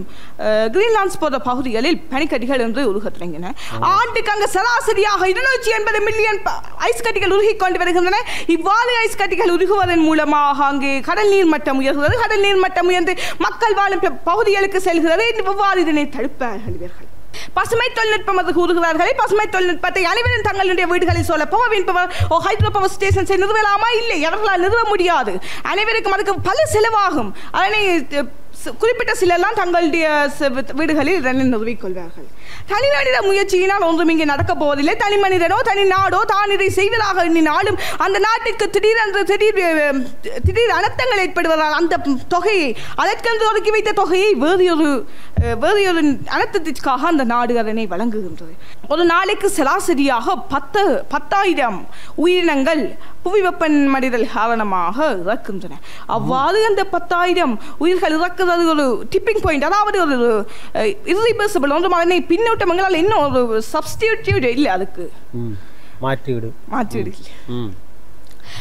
கிரீன்லாண்ட்ஸ் போன்ற பகுதிகளில் பனிக்கட்டிகள் என்று உருகத் தொடங்கின. ஆண்டுக்கு அங்கு சராசரியாக 280 மில்லியன் ஐஸ் கட்டிகள் உருகிக் கொண்டு வருகின்றன. இவ்வாறு ஐஸ் கட்டிகள் உருகுவதன் மூலமாக அங்கு கடல் நீர் மட்டம் உயர்கிறது. கடல் நீர் மட்டம் உயர்ந்து மக்கள் வாழும் பகுதிகளுக்கு செல்கிறது. இவ்வாறு இதனை தடுப்பார்கள் இவர்கள். பசுமை தொழில்நுட்பம் என்று கூறுகிறார்களே, பசுமை தொழில்நுட்பத்தை அனைவரும் தங்களுடைய வீடுகளில் சொல்ல ஹைட்ரோ பவர் ஸ்டேஷன்ஸை நிறுவலாமா? இல்லை, அவர்களால் நிறுவ முடியாது. அனைவருக்கும் அதுக்கு பல செலவாகும். அதனை குறிப்பிட்ட சிலர்லாம் தங்களுடைய வீடுகளில் நிறுவிக்கொள்வார்கள். தனி மனித முயற்சியினால் ஒன்றும் இங்கே நடக்கப் போவதில்லை. தனி மனிதனோ தனி நாடோ தான் இதை செய்வதாக எண்ணினாலும் அந்த நாட்டுக்கு திடீர் அனர்த்தங்கள் ஏற்படுவதால் அந்த தொகையை, அதற்கென்று ஒதுக்கி வைத்த தொகையை வேறு ஒரு அனர்த்தத்திற்காக அந்த நாடு அதனை வழங்குகின்றது. ஒரு நாளைக்கு சராசரியாக 10,000 உயிரினங்கள் புவி வெப்பமடைதல் காரணமாக இறக்கின்றன. அவ்வாறு அந்த 10,000 உயிர்கள் இறக்குவது ஒரு டிப்பிங் பாயிண்ட், அதாவது ஒரு irreversible ஒன்று. அதனை பின்னோட்டம் எங்களால் இன்னும் ஒரு சப்ஸ்டிடியூட் இல்லை, அதுக்கு மாற்றீடு.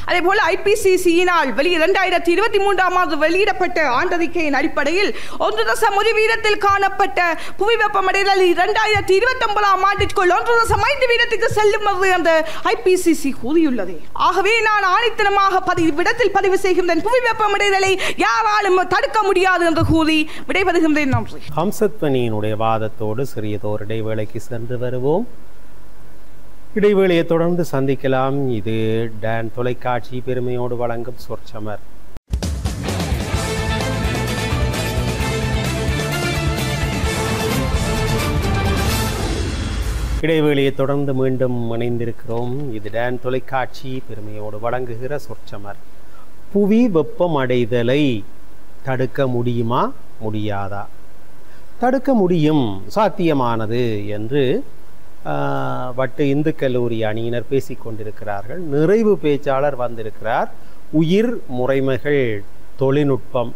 அதே போல IPCC-யினால் 2023ஆம் ஆண்டு வெளியிடப்பட்ட ஆண்டறிக்கையின் அடிப்படையில் 1.1 வீதத்தில் காணப்பட்ட புவி வெப்பமடைதல் 2029ஆம் ஆண்டிற்குள் 1.5 வீதத்துக்கு செல்லும் என்று அந்த IPCC கூறியுள்ளது. ஆகவே நான் ஆணித்தனமாக விடத்தில் பதிவு செய்கின்றேன், புவி வெப்பமடைதலை யாராலும் தடுக்க முடியாது என்று கூறி விடைபெறுகின்றேன். நன்றி. ஹம்சத்வனியினுடைய வாதத்தோடு சிறியதோர் இடைவேளைக்கு சென்று வருவோம். இடைவேளையை தொடர்ந்து சந்திக்கலாம். இது டான் தொலைக்காட்சி பெருமையோடு வழங்கும் சொற்சமர். இடைவேளையை தொடர்ந்து மீண்டும் இணைந்திருக்கிறோம். இது டான் தொலைக்காட்சி பெருமையோடு வழங்குகிற சொற்சமர். புவி வெப்பமடைதலை தடுக்க முடியுமா, முடியாதா? தடுக்க முடியும், சாத்தியமானது என்று வட்டு இந்து கல்லூரி அணியினர் பேசிக்கொண்டிருக்கிறார்கள். நிறைவு பேச்சாளர் வந்திருக்கிறார். உயிர் முறைமைகள் தொழில்நுட்பம்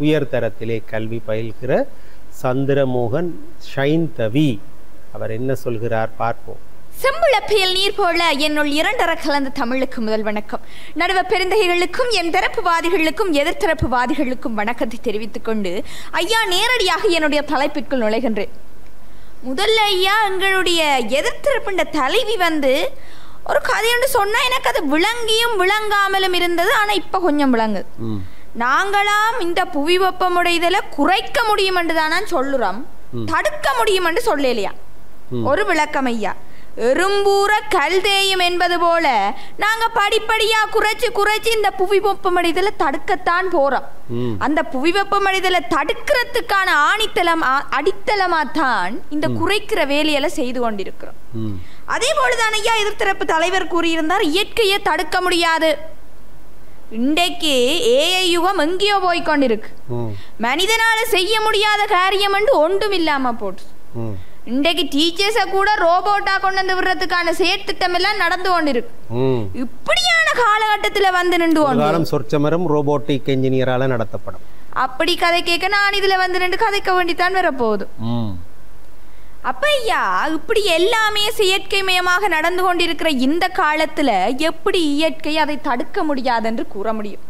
உயர்தரத்திலே கல்வி பயில்கிற சந்திரமோகன் ஷைன்தவி. அவர் என்ன சொல்கிறார் பார்ப்போம். செம்புளப்பையில் நீர் போல என்னுள் இரண்டர கலந்த தமிழுக்கு முதல் வணக்கம். நடுவ பெருந்தகைகளுக்கும் என் தரப்புவாதிகளுக்கும் எதிர்த்தரப்புவாதிகளுக்கும் வணக்கத்தை தெரிவித்துக் கொண்டு ஐயா நேரடியாக என்னுடைய தலைப்பிற்குள் நுழைகின்றேன். முதல்ல ஐயா, எங்களுடைய எதிர்த்தரப்புண்ட தலைவி ஒரு கதையொன்று சொன்னா எனக்கு அது விளங்கியும் விளங்காமலும் இருந்தது. ஆனா இப்ப கொஞ்சம் விளங்குது. நாங்களாம் இந்த புவி வெப்பமுடைதலை குறைக்க முடியும் என்று தானே சொல்லுறோம், தடுக்க முடியும் என்று சொல்லலையா? ஒரு விளக்கம் ஐயா. எறும்பூர கல் தேயும் என்பது போல நாங்க படிப்படியா குறைச்சு இந்த புவி வெப்பமடைதலை தடுக்கத்தான் போறோம். அந்த புவி வெப்பமடைதலை தடுக்கிறதுக்கான அடித்தளமா தான் இந்த குறைக்கிற வேலையெல்லாம் செய்து கொண்டிருக்கிறோம். அதே போலதான் ஐயா எதிர்த்தரப்பு தலைவர் கூறியிருந்தார், இயற்கையை தடுக்க முடியாது. இன்றைக்கு ஏஐ யுகம் எங்கேயோ போய்கொண்டிருக்கு. மனிதனால செய்ய முடியாத காரியம் என்று ஒன்றும் இல்லாம போட்டு இன்றைக்கு டீச்சர்ஸ கூட ரோபோட்டா கொண்டு வந்து விடுறதுக்கான செயற்திட்டம் எல்லாம் நடந்து கொண்டிருக்கு. இப்படியான காலகட்டத்துல வந்து நின்று சொற்சமரம் ரோபோட்டிக் என்ஜினியரால நடத்தப்படும். அப்படி கதை கேட்க நான் இதுல வந்து நின்று கதைக்க வேண்டித்தான் வரப்போகுது. அப்ப ஐயா இப்படி எல்லாமே செயற்கைமயமாக நடந்து கொண்டிருக்கிற இந்த காலத்துல எப்படி இயற்கை அதை தடுக்க முடியாது என்று கூற முடியும்?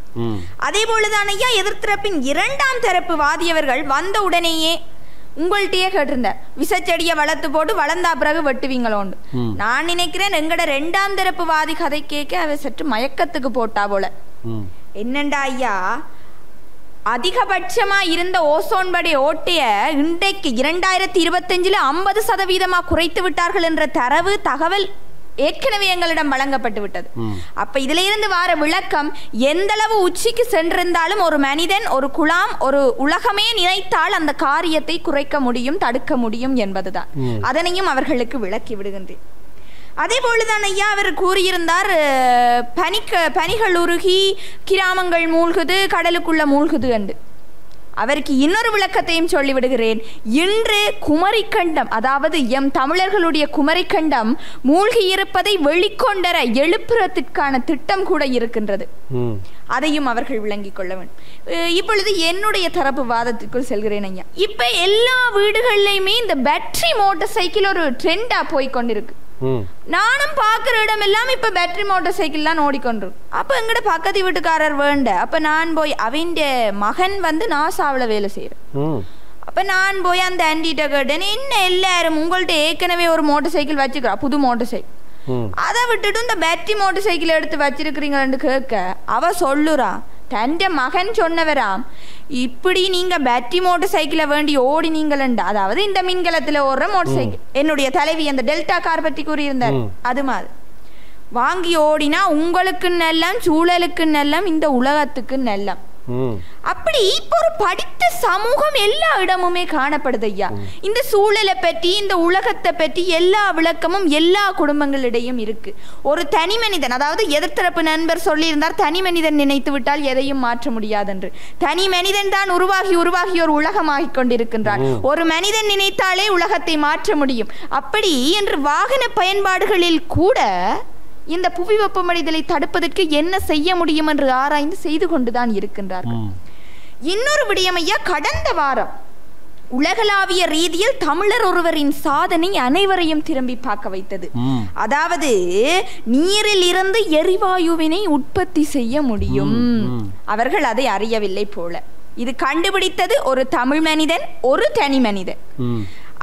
அதே போலதான் ஐயா எதிர்த்தரப்பின் இரண்டாம் தரப்பு வாதியவர்கள் வந்த உடனேயே உங்கள்கிட்டயே கேட்டிருந்தார், விசச்செடியை வளர்த்து போட்டு வளர்ந்தா பிறகு வெட்டுவீங்களோண்டு. நான் நினைக்கிறேன் எங்கட இரண்டாம் தரப்பு வாதி கதை கேட்க அவ சற்று மயக்கத்துக்கு போட்டா போல. என்னண்டா ஐயா, அதிகபட்சமா இருந்த ஓசோன் படை ஓட்டைய இன்றைக்கு 2025 50% குறைத்து விட்டார்கள் என்ற தகவல் ஏற்கனவே எங்களிடம் வழங்கப்பட்டு விட்டது. அப்ப இதுல இருந்து வார விளக்கம், எந்த அளவு உச்சிக்கு சென்றிருந்தாலும் ஒரு மனிதன், ஒரு குழாம், ஒரு உலகமே நினைத்தால் அந்த காரியத்தை குறைக்க முடியும், தடுக்க முடியும் என்பதுதான். அதனையும் அவர்களுக்கு விளக்கி விடுகின்றேன். அதே போலதான் ஐயா அவர் கூறியிருந்தார், பனிகள் உருகி கிராமங்கள் மூழ்குது, கடலுக்குள்ள மூழ்குது என்று. அவருக்கு இன்னொரு விளக்கத்தையும் சொல்லிவிடுகிறேன். இன்று குமரிக்கண்டம், அதாவது எம் தமிழர்களுடைய குமரிக்கண்டம் மூழ்கி இருப்பதை வெளிக்கொண்டர எழுப்புறத்திற்கான திட்டம் கூட இருக்கின்றது. அதையும் அவர்கள் விளங்கிக் கொள்ள வேண்டும். இப்பொழுது என்னுடைய தரப்பு வாதத்திற்குள் செல்கிறேன் ஐயா. இப்ப எல்லா வீடுகள்லயுமே இந்த பேட்டரி மோட்டார் சைக்கிள் ஒரு ட்ரெண்டா போய்கொண்டிருக்கு. நானும் பாக்குற இடம் எல்லாம் இப்ப பேட்டரி மோட்டார் சைக்கிள் தான் ஓடிக்கொண்டிருக்கு. அப்ப எங்கட பக்கத்து வீட்டுக்காரர் வேண்ட, அப்ப நான் போய் அவன் மகன் வந்து நாசாவில வேலை செய்யறேன். அப்ப நான் போய் அந்த ஆண்டிட்ட கேட்டேன், என்ன எல்லாரும் உங்கள்ட்ட ஏற்கனவே ஒரு மோட்டார் சைக்கிள் வச்சுக்கிறா, புது மோட்டார் சைக்கிள், அதை விட்டுட்டு இந்த பேட்டரி மோட்டார் சைக்கிள் எடுத்து வச்சிருக்கிறீங்கன்னு கேட்க அவ சொல்லுறா, தன் மகன் சொன்னவராம், இப்படி நீங்க பேட்டரி மோட்டார் சைக்கிளை வேண்டி ஓடினீங்களா, அதாவது இந்த மின்கலத்துல ஓடுற மோட்டார் சைக்கிள், என்னுடைய தலைவி அந்த டெல்டா கார் பற்றி கூறியிருந்தார், அது மாதிரி வாங்கி ஓடினா உங்களுக்கு நல்லம், சூழலுக்கு நல்லம், இந்த உலகத்துக்கு நல்லம். அப்படி இப்போ ஒரு படித்த சமூகம் எல்லா இடமுமே காணப்படுது ஐயா. இந்த சூழலை பற்றி, இந்த உலகத்தை பற்றி எல்லா விளக்கமும் எல்லா குடும்பங்களிடையும் இருக்கு. ஒரு தனி மனிதன், அதாவது எதிர்த்தரப்பு நண்பர் சொல்லியிருந்தார், தனி மனிதன் நினைத்து விட்டால் எதையும் மாற்ற முடியாது என்று. தனி மனிதன் தான் உருவாகி ஒரு உலகமாகி கொண்டிருக்கின்றான். ஒரு மனிதன் நினைத்தாலே உலகத்தை மாற்ற முடியும். அப்படி என்று வாகன பயன்பாடுகளில் கூட இந்த புவி வெப்பமடைதலை தடுப்பதற்கு என்ன செய்ய முடியும் என்று ஆராய்ந்து செய்து கொண்டுதான் இருக்கின்றார்கள். இன்னொரு விடயம் ஐயா, கடந்த வாரம் உலகளாவிய ரீதியில் தமிழர் ஒருவரின் சாதனை அனைவரையும் திரும்பி பார்க்க வைத்தது. அதாவது நீரில் இருந்து எரிவாயுவினை உற்பத்தி செய்ய முடியும். அவர்கள் அதை அறியவில்லை போல. இது கண்டுபிடித்தது ஒரு தமிழ் மனிதன், ஒரு தனி மனிதன்.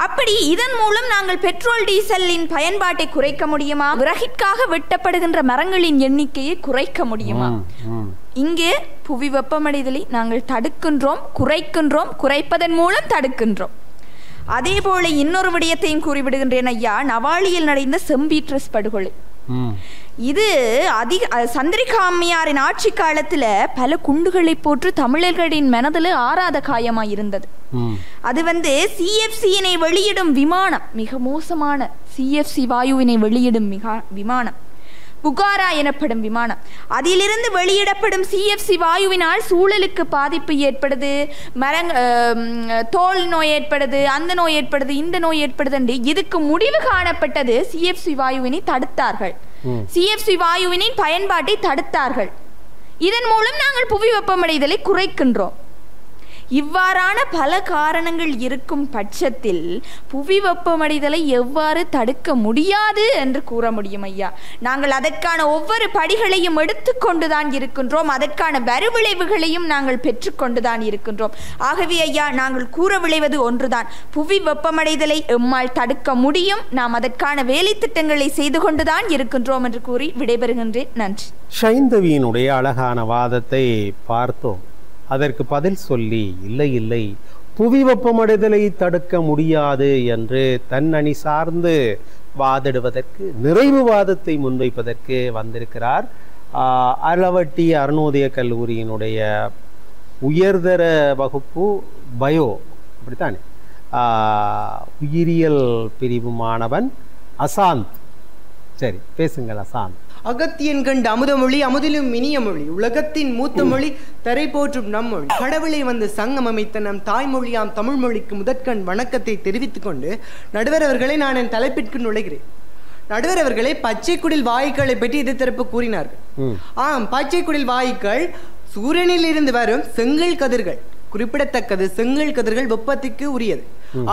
அப்படி இதன் மூலம் நாங்கள் பெட்ரோல் டீசலின் பயன்பாட்டை குறைக்க முடியுமா? விறகிற்காக வெட்டப்படுகின்ற மரங்களின் எண்ணிக்கையை குறைக்க முடியுமா? இங்கே புவி வெப்பமடைதலை நாங்கள் தடுக்கின்றோம், குறைக்கின்றோம், குறைப்பதன் மூலம் தடுக்கின்றோம். அதே போல இன்னொரு விடயத்தையும் கூறிவிடுகின்றேன் ஐயா. நவாலியில் நடந்த செம்பீட்ரஸ் படுகொலை, இது சந்திரிகா அம்மையாரின் ஆட்சி காலத்துல பல குண்டுகளை போட்டு தமிழர்களின் மனதில் ஆறாத காயமா இருந்தது. அது CFC-னை வெளியிடும் விமானம், மிக மோசமான CFC வாயுவினை வெளியிடும் விமானம், புகாரா எனப்படும் விமானம். அதிலிருந்து வெளியிடப்படும் CFC வாயுவினால் சூழலுக்கு பாதிப்பு ஏற்படுது, தோல் நோய் ஏற்படுது, அந்த நோய் ஏற்படுது, இந்த நோய் ஏற்படுது. இதுக்கு முடிவு காணப்பட்டது CFC வாயுவினை தடுத்தார்கள், CFC வாயுவினின் பயன்பாட்டை தடுத்தார்கள். இதன் மூலம் நாங்கள் புவி வெப்பமடைதலை குறைக்கின்றோம். இவ்வாறான பல காரணங்கள் இருக்கும் பட்சத்தில் புவி வெப்பமடைதலை எவ்வாறு தடுக்க முடியாது என்று கூற முடியும் ஐயா? நாங்கள் அதற்கான ஒவ்வொரு படிகளையும் எடுத்துக்கொண்டுதான் இருக்கின்றோம், அதற்கான வறுவிளைவுகளையும் நாங்கள் பெற்றுக்கொண்டுதான் இருக்கின்றோம். ஆகவே ஐயா, நாங்கள் கூற விளைவது ஒன்றுதான், புவி வெப்பமடைதலை எம்மால் தடுக்க முடியும், நாம் அதற்கான வேலை திட்டங்களை செய்து கொண்டுதான் இருக்கின்றோம் என்று கூறி விடைபெறுகின்றேன். நன்றி. ஷைந்தவியினுடைய அழகான வாதத்தை பார்த்தோம். அதற்கு பதில் சொல்லி, இல்லை இல்லை, புவி வெப்பமடைதலை தடுக்க முடியாது என்று தன் அணி சார்ந்து வாதிடுவதற்கு, நிறைவு வாதத்தை முன்வைப்பதற்கு வந்திருக்கிறார் அளவட்டி அருணோதய கல்லூரியினுடைய உயர்தர வகுப்பு பயோ, அப்படித்தானே, உயிரியல் பிரிவு மாணவன் அசாந்த். சரி, பேசுங்கள் அசாந்த். அகத்தியன் கண்ட அமுதமொழி, அமுதிலும் இனிய மொழி, உலகத்தின் மூத்த மொழி, தரை போற்றும் நம்மொழி, கடவுளை வந்து சங்கம் அமைத்த நம் தாய்மொழியாம் தமிழ் மொழிக்கு முதற்கண் வணக்கத்தை தெரிவித்துக் கொண்டு நடுவர் அவர்களை நான் என் தலைப்பிற்கு நுழைகிறேன். நடுவர் அவர்களை பச்சை குடில் வாயுக்களை பற்றி எதிர்த்தரப்பு கூறினார்கள். பச்சை குடில் வாயுக்கள் சூரியனில் இருந்து வரும் செங்கல் கதிர்கள், குறிப்பிடத்தக்கது செங்கல் கதிர்கள் வெப்பத்திற்கு உரியது.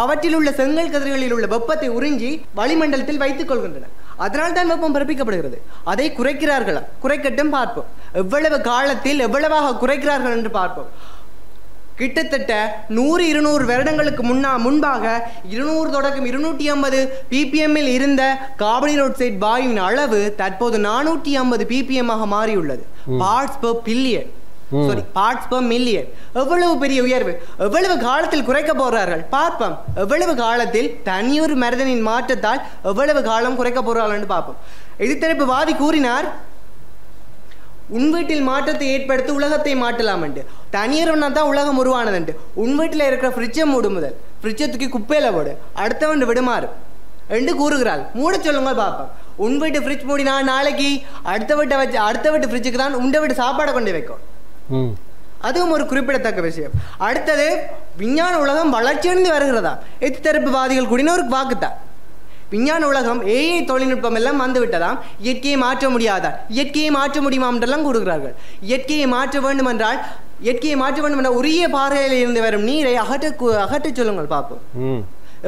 அவற்றில் உள்ள செங்கல் கதிர்களில் உள்ள வெப்பத்தை உறிஞ்சி வளிமண்டலத்தில் வைத்துக் கொள்கின்றன. அதனால் தான் வெப்பம் பிறப்பிக்கப்படுகிறது. அதை குறைக்கிறார்களா? குறைக்கட்டும், பார்ப்போம். எவ்வளவு காலத்தில் எவ்வளவாக குறைக்கிறார்கள் என்று பார்ப்போம். கிட்டத்தட்ட 100-200 வருடங்களுக்கு முன்பாக 200 தொடக்கம் 250 ppm இருந்த கார்பன் ஆக்சைடு வாயுவின் அளவு தற்போது 450 ppm மாறியுள்ளது. Parts per billion, parts per million. எவ்வளவு பெரிய உயர்வு! எவ்வளவு காலத்தில் குறைக்க போறார்கள் பார்ப்போம். எவ்வளவு காலத்தில் தனியொரு மனிதனின் மாற்றத்தால் எவ்வளவு காலம் குறைக்க போறார்கள் என்று பார்ப்போம். எதிர்த்தரப்பு வாதி கூறினார், உன் வீட்டில் மாற்றத்தை ஏற்படுத்தி உலகத்தை மாற்றலாம் என்று. தனியர்னா தான் உலகம் உருவானது. உன் வீட்டில் இருக்கிற ஃப்ரிட்ஜை மூடு, முதல் ஃப்ரிட்ஜத்துக்கு குப்பையில போடு, அடுத்தவன் விடுமாறு என்று கூறுகிறாள். மூட சொல்லுங்க பார்ப்போம். உன் வீட்டு ஃப்ரிட்ஜ் மூடினா நாளைக்கு அடுத்த வீட்டு ஃப்ரிட்ஜுக்கு தான் உண்ட வீட்டு சாப்பாடை கொண்டு வைக்கும். அதுவும் ஒரு குறிப்பிடத்தக்க விஷயம். அடுத்தது, விஞ்ஞான உலகம் வளர்ச்சியடைந்து வருகிறதா? எதிர்த்தரப்பு வாதிகள் கூடின ஒரு வாக்குத்தான். விஞ்ஞான உலகம் AI தொழில்நுட்பம் எல்லாம் வந்து விட்டதாம். இயற்கையை மாற்ற முடியாதா? இயற்கையை மாற்ற முடியுமா என்றெல்லாம் கூறுகிறார்கள். இயற்கையை மாற்ற வேண்டும் என்றால் உரிய பாறையில் இருந்து வரும் நீரை அகற்ற சொல்லுங்கள் பார்ப்போம்.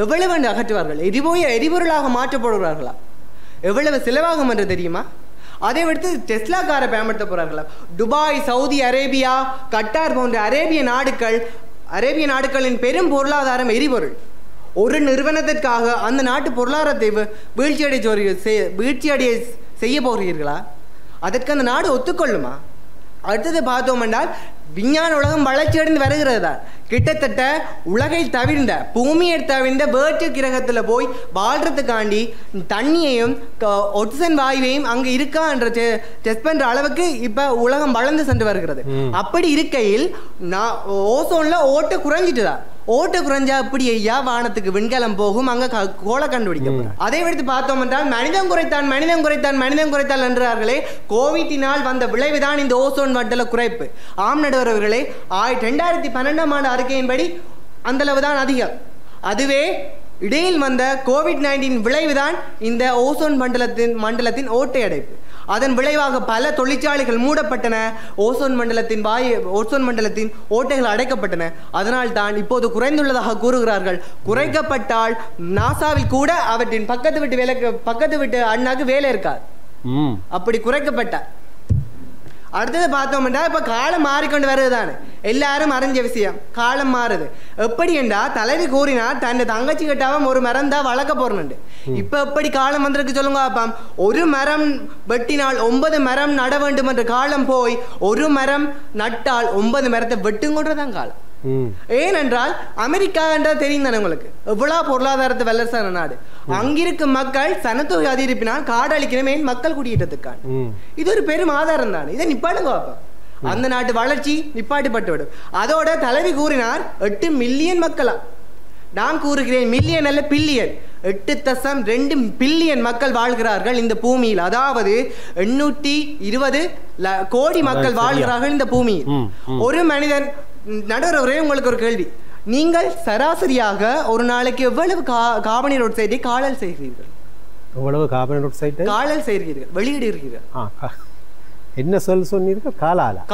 எவ்வளவு அகற்றுவார்கள்? எரிபொருளாக மாற்றப்படுகிறார்களா? எவ்வளவு செலவாகும் என்று தெரியுமா? அதை விடுத்து டெஸ்லா காரை பயன்படுத்த போறார்களா? துபாய், சவுதி அரேபியா, கட்டார் போன்ற அரேபிய நாடுகளின் பெரும் பொருளாதாரம் எரிபொருள். ஒரு நிறுவனத்திற்காக அந்த நாட்டு பொருளாதாரத்தை வீழ்ச்சியடைய செய்ய போகிறீர்களா? அதற்கு அந்த நாடு ஒத்துக்கொள்ளுமா? அடுத்தது பார்த்தோம் என்றால், விஞ்ஞான உலகம் வளர்ச்சியடைந்து வருகிறதா? கிட்டத்தட்ட உலகை தவிர்ந்த, பூமியை தவிர்ந்த வேற்று கிரகத்தில் போய் வாழ்றதுக்காண்டி தண்ணியையும் ஒட்சன் வாயுவையும் அங்கே இருக்கா என்ற டெஸ்ட் பண்ற அளவுக்கு இப்ப உலகம் வளர்ந்து சென்று வருகிறது. அப்படி இருக்கையில் ஓசோன்ல ஓட்ட குறைஞ்சிட்டுதா? ஓட்ட குறைஞ்சா அப்படி ஐயா வானத்துக்கு விண்கலம் போகும், அங்க கோளை கண்டுபிடிக்க. அதை எடுத்து பார்த்தோம் என்றால் மனிதன் குறைத்தான் என்றார்களே. கோவிட்டினால் வந்த விளைவுதான் இந்த ஓசோன் மண்டல குறைப்பு. ஆம் நடுவர் அவர்களே, 2012ஆம் ஆண்டு அறிக்கையின்படி அந்த அளவுதான் அதிகம். அதுவே இடையில் வந்த கோவிட்-19 விளைவுதான் இந்த ஓசோன் மண்டலத்தின் ஓட்டை அடைப்பு. அதன் விளைவாக பல தொழிற்சாலைகள் மூடப்பட்டன. ஓசோன் மண்டலத்தின் ஓட்டைகள் அடைக்கப்பட்டன. அதனால் தான் இப்போது குறைந்துள்ளதாக கூறுகிறார்கள். குறைக்கப்பட்டால் நாசாவில் கூட அவற்றின் பக்கத்து விட்டு அண்ணாக்கு வேலை இருக்காது. அப்படி குறைக்கப்பட்டார். அடுத்தது பார்த்தோம் என்றால், இப்ப காலம் மாறிக்கொண்டு வருதுதானே, எல்லாரும் அறிஞ்ச விஷயம். காலம் மாறுது. எப்படி என்றா, தலைவி கூறினார் தன் தங்கச்சி கிட்டாவும் ஒரு மரம் தான் வளர்க்க போறேன்னு. இப்ப எப்படி காலம் வந்திருக்கு சொல்லுங்க பாப்பாம். ஒரு மரம் வெட்டினால் 9 மரம் நட வேண்டும் என்ற காலம் போய் ஒரு மரம் நட்டால் 9 மரத்தை வெட்டுங்கொன்றதான் காலம். ஏனென்றால் அமெரிக்கா என்றால் தெரியும் தானே உங்களுக்கு, எவ்வளவு பொருளாதாரத்தை வல்லரசான நாடு. அங்கிருக்கும் மக்கள் சனத்தொகை அதிகரிப்பினால் காடு அழிக்கணுமே மக்கள் குடியேற்றத்துக்கான. இது ஒரு பெரும் ஆதாரம் தானே. இதை நிப்பாடுங்க பாப்பா. அந்த நாட்டு வளர்ச்சி நிப்பாட்டிப்பட்டு விடும். அதோட தலைவி கூறினார் 8 மில்லியன் மக்களா. நான் கூறுகிறேன் மில்லியன் அல்ல பில்லியன். 8.2 பில்லியன் மக்கள் வாழ்கிறார்கள் இந்த பூமியில். அதாவது 820 கோடி மக்கள் வாழ்கிறார்கள் இந்த பூமியில். ஒரு மனிதன் நடுவரே, உங்களுக்கு ஒரு கேள்வி. நீங்கள் சராசரியாக ஒரு நாளைக்கு எவ்வளவு கார்பன் டை ஆக்சைடை காலல் செய்கிறீர்கள்? எவ்வளவு கார்பன் டை ஆக்சைடு காலல் செய்கிறீர்கள், வெளியிடுகிறீர்கள்? என்ன சொன்னீர்கள்? காலல்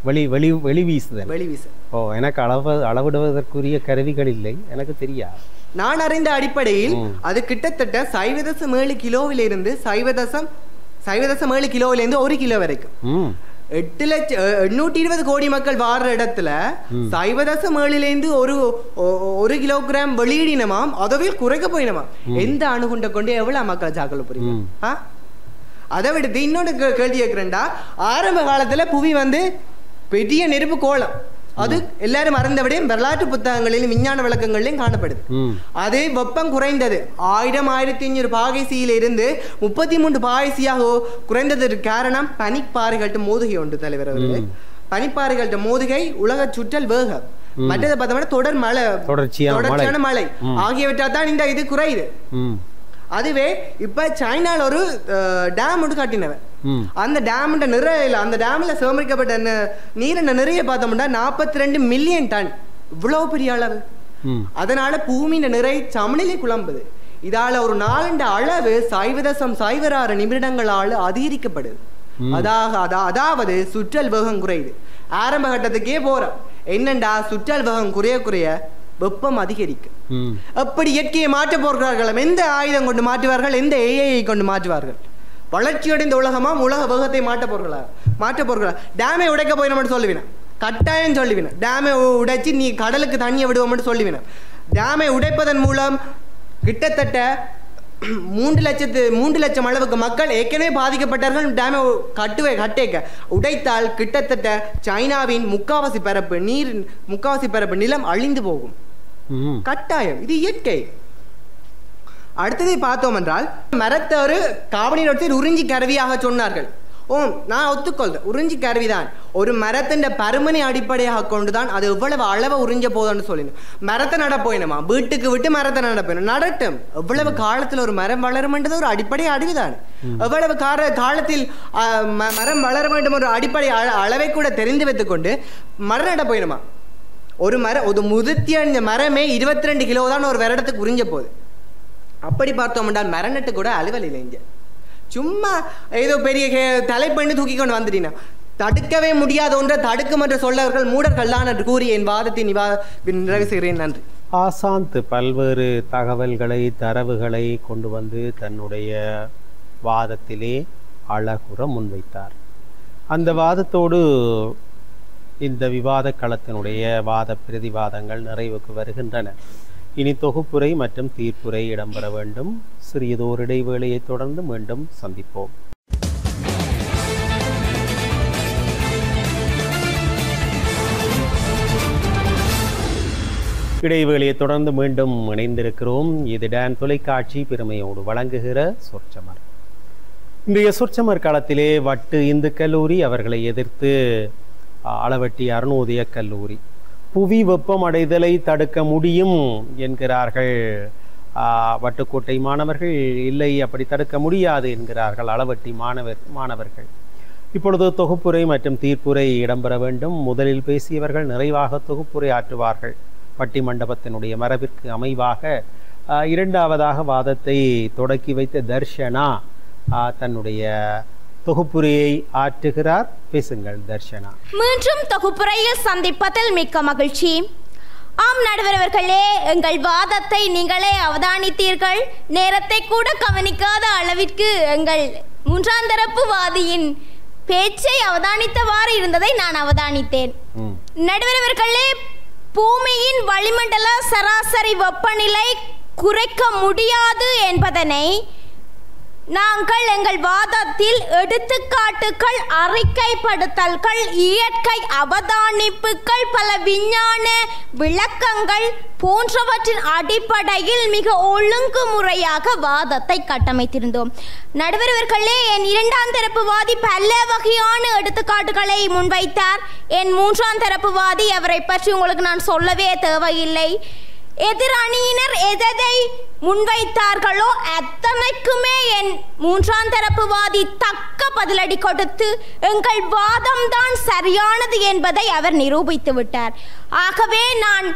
வெளி வீசுதல். ஓ, எனக்கு அளவிடுவதற்குரிய கருவிகள் இல்லை, எனக்கு தெரியாது. நான் அறிந்த அடிப்படையில் அது கிட்டத்தட்ட 0.7 கிலோவிலிருந்து 0.7 கிலோவிலிருந்து 1 கிலோ வரைக்கும் 820 கோடி மக்கள் வாடுற இடத்துல 0.7 ஒரு கிலோகிராம் வெளியிடினமாம். அதவே குறைக்க போயினமாம். எந்த அணுகுண்ட கொண்டு எவ்வளவு மக்கள் ஜாக்கல புரியுங்க? அதை விடுத்து இன்னொரு கேள்வி கேட்கிறேன்டா. ஆரம்ப காலத்துல புவி பெரிய நெருப்பு கோலம். அது எல்லாரும் மறந்தபடியும் வரலாற்று புத்தகங்களிலும் விஞ்ஞான விளக்கங்களிலும் காணப்படுது. அதே வெப்பம் குறைந்தது 1000-1500 பாகைசியில இருந்து 33 பாகைசியாக குறைந்ததற்கு காரணம் பனிப்பாறைகள்ட்ட மோதுகை உண்டு தலைவர் அவர்களே. பனிப்பாறைகள்ட்ட மோதுகை, உலக சுற்றல் வேகம், மற்றது பார்த்தோம்னா தொடர் மழை, தொடர்ச்சியான மழை ஆகியவற்றால் தான் இந்த இது குறையுது. அதுவே இப்ப சைனால ஒரு டேம் ஒன்று கட்டினவன், அந்த டேம் நிறைய அந்த டேம்ல சேகரிக்கப்பட்ட நீர் நிறைய பார்த்தோம்னா 42 மில்லியன் டன், இவ்வளவு பெரிய அளவு. அதனால பூமியின் நிறை சமநிலை குழம்புது. இதால ஒரு நாளண்ட அளவு 0.06 நிமிடங்களால் அதிகரிக்கப்படுது. அதாவது சுற்றல் வேகம் குறையுது. ஆரம்ப கட்டத்துக்கே போறோம். என்னண்டா சுற்றல் வேகம் குறைய குறைய வெப்பம் அதிகரிக்கும். எப்படி இயற்கையை மாற்ற போகிறார்கள்? எந்த ஆயுதம் கொண்டு மாற்றுவார்கள்? எந்த ஏஐயை கொண்டு மாற்றுவார்கள்? வளர்ச்சியடைந்த உலகமாம் உலக வேகத்தை மாற்ற போர்களா? டேமை உடைக்க போய் நம்ம சொல்லுவினா, கட்டாயம் சொல்லுவினா. டேமை உடைச்சி நீ கடலுக்கு தண்ணியை விடுவோம் சொல்லுவினா. டேமை உடைப்பதன் மூலம் கிட்டத்தட்ட 3 லட்சம் அளவுக்கு மக்கள் ஏற்கனவே பாதிக்கப்பட்டார்கள். டேமை கட்டேக்க உடைத்தால் கிட்டத்தட்ட சைனாவின் முக்காவாசி பரப்பு நிலம் அழிந்து போகும். கட்டாயம், இது இயற்கை. அடுத்ததை பார்த்தோம் என்றால் மரத்தை ஒரு காவலில் உறிஞ்சி கருவியாக சொன்னார்கள். நான் ஒத்துக்கொள்றேன், உறிஞ்சி கருவிதான். ஒரு மரத்தின் பருமனை அடிப்படையாக கொண்டுதான் அது எவ்வளவு அளவை உறிஞ்ச போதும்னு சொல்லணும். மரத்தை நடப்போயினுமா, வீட்டுக்கு விட்டு மரத்தை நடப்போயினும், நடட்டும். எவ்வளவு காலத்தில் ஒரு மரம் வளரும்ன்றது ஒரு அடிப்படை அறிவுதான். எவ்வளவு காலத்தில் மரம் வளர வேண்டும் ஒரு அடிப்படை அளவை கூட தெரிந்து வைத்துக் கொண்டு மரம் நடப்போயினுமா. ஒரு முதிர்த்திய மரமே 22 கிலோ தான் ஒரு வருடத்துக்கு உறிஞ்ச போகுது. அப்படி பார்த்தோம் என்றால் மரம் நட்டு கூட அலுவல் இல்லை. இங்க சும்மா ஏதோ பெரிய தலைப்பண்ணி தூக்கி கொண்டு வந்துட்டீங்கன்னா தடுக்கவே முடியாத ஒன்றை தடுக்கும் என்று சொல்லவர்கள் மூடர்கள் தான் என்று கூறி என் வாதத்தை நிறைவு செய்கிறேன். நன்றி. ஆசாந்த் பல்வேறு தகவல்களை, தரவுகளை கொண்டு வந்து தன்னுடைய வாதத்திலே அழகுற முன்வைத்தார். அந்த வாதத்தோடு இந்த விவாத களத்தினுடைய வாத பிரதிவாதங்கள் நிறைவுக்கு வருகின்றன. இனி தொகுப்புரை மற்றும் தீர்ப்புரை இடம்பெற வேண்டும். சிறியதோர் இடைவேளையை தொடர்ந்து மீண்டும் சந்திப்போம். இடைவேளையை தொடர்ந்து மீண்டும் இணைந்திருக்கிறோம். இது டான் தொலைக்காட்சி பெருமையோடு வழங்குகிற சொற்சமர். இன்றைய சொற்சமர் காலத்திலே வட்டு இந்து கல்லூரி அவர்களை எதிர்த்து அளவட்டி அருணோதய கல்லூரி புவி வெப்பமடைதலை தடுக்க முடியும் என்கிறார்கள் வட்டுக்கோட்டை மாணவர்கள். இல்லை, அப்படி தடுக்க முடியாது என்கிறார்கள் அளவட்டி மாணவர்கள். இப்பொழுது தொகுப்புரை மற்றும் தீர்ப்புரை இடம்பெற வேண்டும். முதலில் பேசியவர்கள் நிறைவாக தொகுப்புரை ஆற்றுவார்கள். பட்டி மண்டபத்தினுடைய மரபிற்கு அமைவாக இரண்டாவதாக வாதத்தை தொடக்கி வைத்த தர்ஷனா தன்னுடைய தொகுப்புரையை ஆற்றுகிறார். பேசுங்கள் தர்ஷனா. மீண்டும் தொகுப்புரையில் சந்திப்பதில் மிக்க மகிழ்ச்சி. ஆம் நடுவர்களே, எங்கள் வாதத்தை நீங்களே அவதானித்தீர்கள். நேரத்தை கூட கவனிக்காத அளவிற்கு எங்கள் மூன்றாம் தரப்பு வாதியின் பேச்சை அவதானித்தவாறு இருந்ததை நான் அவதானித்தேன். நடுவர்களே, பூமியின் வளிமண்டல சராசரி வெப்பநிலை குறைக்க முடியாது என்பதனை நாங்கள் எங்கள் வாதத்தில் எடுத்துக்காட்டுகள், அறிக்கைப்படுத்தல்கள், இயற்கை அவதானிப்புகள், பல விஞ்ஞான விளக்கங்கள் போன்றவற்றின் அடிப்படையில் மிக ஒழுங்குமுறையாக வாதத்தை கட்டமைத்திருந்தோம். நடுவர்களே, என் இரண்டாம் தரப்பு வாதி பல வகையான எடுத்துக்காட்டுகளை முன்வைத்தார். என் மூன்றாம் தரப்பு வாதி அவரை பற்றி உங்களுக்கு நான் சொல்லவே தேவையில்லை. எதிர் அணியினர் எதை முன்வைத்தார்களோ அத்தனைக்குமே என் மூன்றாம் தரப்பு வாதி தக்க பதிலடி கொடுத்து எங்கள் வாதம்தான் சரியானது என்பதை அவர் நிரூபித்து விட்டார். ஆகவே நான்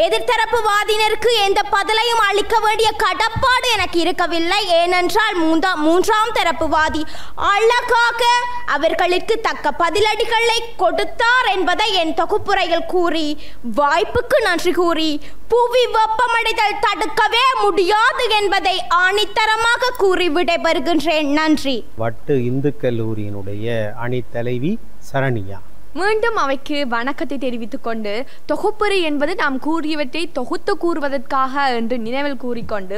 எதிர்த்தரப்பு வாதினருக்கு எந்த பதிலையும் அளிக்க வேண்டிய கடப்பாடு எனக்கு இருக்கவில்லை. ஏனென்றால் மூன்றாம் தரப்பு வாதி அழகாக அவர்களுக்கு தக்க பதிலடிகளை கொடுத்தார் என்பதை என் தொகுப்புரையில் கூறி வாய்ப்புக்கு நன்றி கூறி புவி வெப்பமடைதல் தடுக்கவே முடியாது என்பதை ஆணித்தரமாக கூறி விடைபெறுகின்றேன். நன்றி. வட்டு இந்து கல்லூரியினுடைய அணி தலைவி சரணியா. மீண்டும் அவைக்கு வணக்கத்தை தெரிவித்துக் கொண்டு தொகுப்புரை என்பது நாம் கூறியவற்றை தொகுத்து கூறுவதற்காக என்று நினைவில் கூறிக்கொண்டு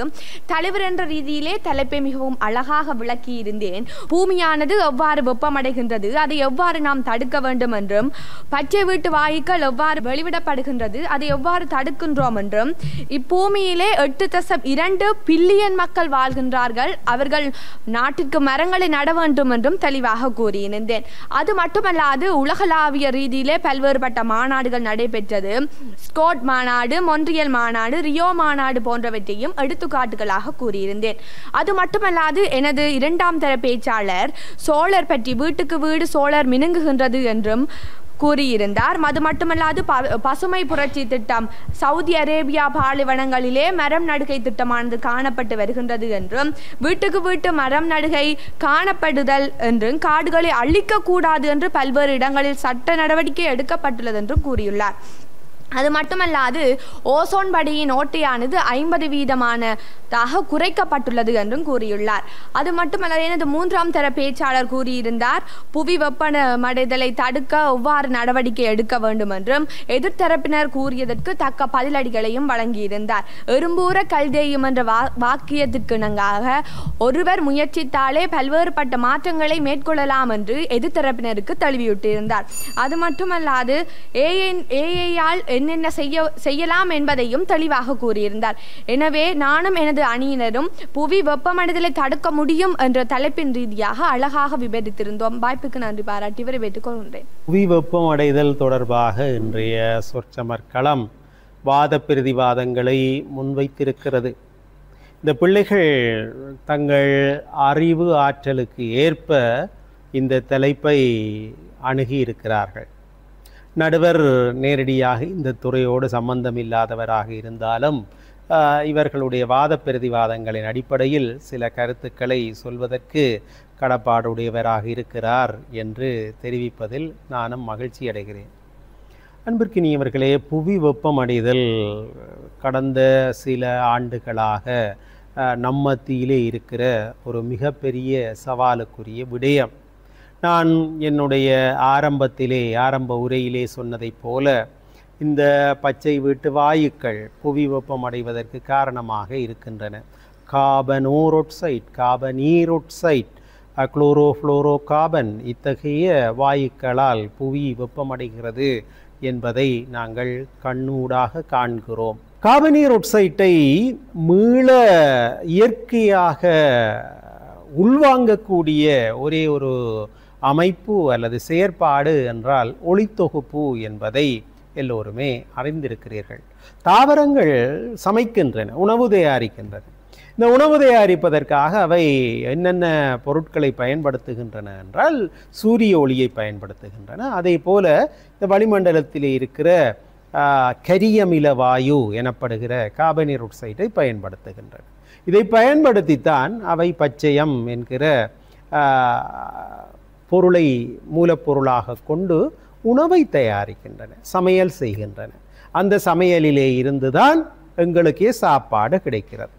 தலைவர் என்ற ரீதியிலே தலைப்பை மிகவும் அழகாக விளக்கி இருந்தேன். பூமியானது எவ்வாறு வெப்பமடைகின்றது, அதை எவ்வாறு நாம் தடுக்க வேண்டும் என்றும், பச்சை வீட்டு வாயுக்கள் எவ்வாறு வெளிவிடப்படுகின்றது, அதை எவ்வாறு தடுக்கின்றோம் என்றும், இப்பூமியிலே 8.2 பில்லியன் மக்கள் வாழ்கின்றார்கள், அவர்கள் நாட்டிற்கு மரங்களை நட வேண்டும் என்றும் தெளிவாக கூறியிருந்தேன். அது மட்டுமல்லாது உலகளாவிய ரீதியிலே பல்வேறுபட்ட மாநாடுகள் நடைபெற்றது. ஸ்கோட் மாநாடு, மொன்றியல் மாநாடு, ரியோ மாநாடு போன்றவற்றையும் எடுத்துக்காட்டுகளாக கூறியிருந்தேன். அது மட்டுமல்லாது எனது 2ஆம் தர பேச்சாளர் சோழர் பற்றி வீட்டுக்கு வீடு சோழர் மினுங்குகின்றது என்றும் கூறியிருந்தார். அது மட்டுமல்லாது பசுமை புரட்சி திட்டம் சவுதி அரேபியா பாலைவனங்களிலே மரம் நடுகை திட்டமானது காணப்பட்டு வருகின்றது என்றும், வீட்டுக்கு வீட்டு மரம் நடுகை காணப்படுதல் என்றும், காடுகளை அழிக்க கூடாது என்று பல்வேறு இடங்களில் சட்ட நடவடிக்கை எடுக்கப்பட்டுள்ளது என்றும் கூறியுள்ளார். அது மட்டுமல்லாது ஓசோன் படையின் ஓட்டையானது 50% குறைக்கப்பட்டுள்ளது என்றும் கூறியுள்ளார். அது மட்டுமல்ல எனது 3ஆம் தர பேச்சாளர் கூறியிருந்தார் புவி வெப்பமடைதலை தடுக்க எவ்வாறு நடவடிக்கை எடுக்க வேண்டும் என்றும், எதிர்த்தரப்பினர் கூறியதற்கு தக்க பதிலடிகளையும் வழங்கியிருந்தார். எறும்பூர கல்தேயும் என்ற வாக்கியத்திற்கு இணங்காக ஒருவர் முயற்சித்தாலே பல்வேறுபட்ட மாற்றங்களை மேற்கொள்ளலாம் என்று எதிர்த்தரப்பினருக்கு தெளிவிட்டிருந்தார். அது மட்டுமல்லாது ஏஐயால் என்னென்ன செய்யலாம் என்பதையும் தெளிவாக கூறியிருந்தார். எனவே நானும் எனது அணியினரும் புவி வெப்பமடைதலை தடுக்க முடியும் என்ற தலைப்பின் ரீதியாக அழகாக விவரித்திருந்தோம். வாய்ப்புக்கு நன்றி பாராட்டி வரவேற்றுக் கொள்கின்றேன். புவி வெப்பமடைதல் தொடர்பாக இன்றைய சொற்சமர்களம் வாத பிரதிவாதங்களை முன்வைத்திருக்கிறது. இந்த பிள்ளைகள் தங்கள் அறிவு ஆற்றலுக்கு ஏற்ப இந்த தலைப்பை அணுகி இருக்கிறார்கள். நடுவர் நேரடியாக இந்த துறையோடு சம்பந்தம் இல்லாதவராக இருந்தாலும் இவர்களுடைய வாத பிரதிவாதங்களின் அடிப்படையில் சில கருத்துக்களை சொல்வதற்கு கடப்பாடுடையவராக இருக்கிறார் என்று தெரிவிப்பதில் நானும் மகிழ்ச்சி அடைகிறேன். அன்பிற்கினியவர்களே, புவி வெப்பமடைதல் கடந்த சில ஆண்டுகளாக நம்மத்தியிலே இருக்கிற ஒரு மிகப்பெரிய சவாலுக்குரிய விடயம். நான் என்னுடைய ஆரம்ப உரையிலே சொன்னதைப் போல இந்த பச்சை வீட்டு வாயுக்கள் புவி வெப்பமடைவதற்கு காரணமாக இருக்கின்றன. கார்பனோரொட்சைட், கார்பனீரொட்சைட், குளோரோஃப்ளோரோ கார்பன் இத்தகைய வாயுக்களால் புவி வெப்பமடைகிறது என்பதை நாங்கள் கண்ணூடாக காண்கிறோம். கார்பனீரொட்சைட்டை மீள இயற்கையாக உள்வாங்கக்கூடிய ஒரே ஒரு அமைப்பு அல்லது செயற்பாடு என்றால் ஒளித்தொகுப்பு என்பதை எல்லோருமே அறிந்திருக்கிறீர்கள். தாவரங்கள் சமைக்கின்றன, உணவு தயாரிக்கின்றன. இந்த உணவு தயாரிப்பதற்காக அவை என்னென்ன பொருட்களை பயன்படுத்துகின்றன என்றால் சூரிய ஒளியை பயன்படுத்துகின்றன. அதே போல இந்த வளிமண்டலத்திலே இருக்கிற கரியமில வாயு எனப்படுகிற கார்பனீரொட்சைட்டை பயன்படுத்துகின்றன. இதை பயன்படுத்தித்தான் அவை பச்சையம் என்கிற பொருளை மூலப்பொருளாக கொண்டு உணவை தயாரிக்கின்றன, சமையல் செய்கின்றன. அந்த சமையலிலே இருந்துதான் எங்களுக்கே சாப்பாடு கிடைக்கிறது.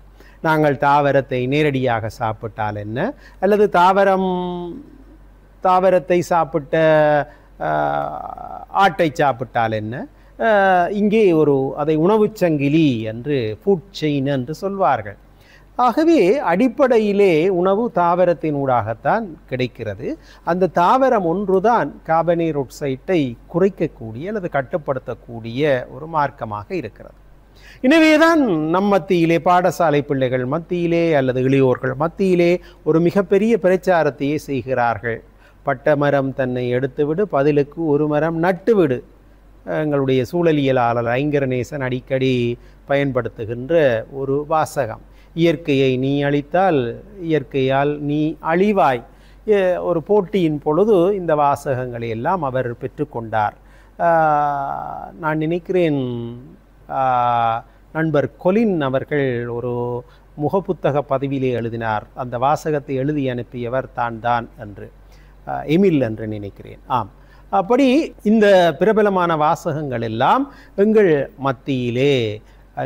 நாங்கள் தாவரத்தை நேரடியாக சாப்பிட்டால் என்ன, அல்லது தாவரத்தை சாப்பிட்ட ஆட்டை சாப்பிட்டால் என்ன, இங்கே அதை உணவுச் சங்கிலி என்று ஃபுட் செயின் என்று சொல்வார்கள். ஆகவே அடிப்படையிலே உணவு தாவரத்தின் ஊடாகத்தான் கிடைக்கிறது. அந்த தாவரம் ஒன்றுதான் கார்பனீரொட்சைட்டை குறைக்கக்கூடிய அல்லது கட்டுப்படுத்தக்கூடிய ஒரு மார்க்கமாக இருக்கிறது. எனவேதான் நம் மத்தியிலே, பாடசாலை பிள்ளைகள் மத்தியிலே அல்லது இளையோர்கள் மத்தியிலே ஒரு மிகப்பெரிய பிரச்சாரத்தையே செய்கிறார்கள். பட்ட மரம் தன்னை எடுத்துவிடு, பதிலுக்கு ஒரு மரம் நட்டுவிடு. எங்களுடைய சூழலியலாளர் ஐங்கரநேசன் அடிக்கடி பயன்படுத்துகின்ற ஒரு வாசகம். இயற்கையை நீ அழித்தால் இயற்கையால் நீ அழிவாய். ஒரு போட்டியின் பொழுது இந்த வாசகங்களை எல்லாம் அவர் பெற்றுக்கொண்டார். நான் நினைக்கிறேன் நண்பர் கொலின் அவர்கள் ஒரு முகப்புத்தக பதிவிலே எழுதினார். அந்த வாசகத்தை எழுதி அனுப்பியவர் தான் என்று, எமில் என்று நினைக்கிறேன். ஆம், அப்படி இந்த பிரபலமான வாசகங்கள் எல்லாம் எங்கள் மத்தியிலே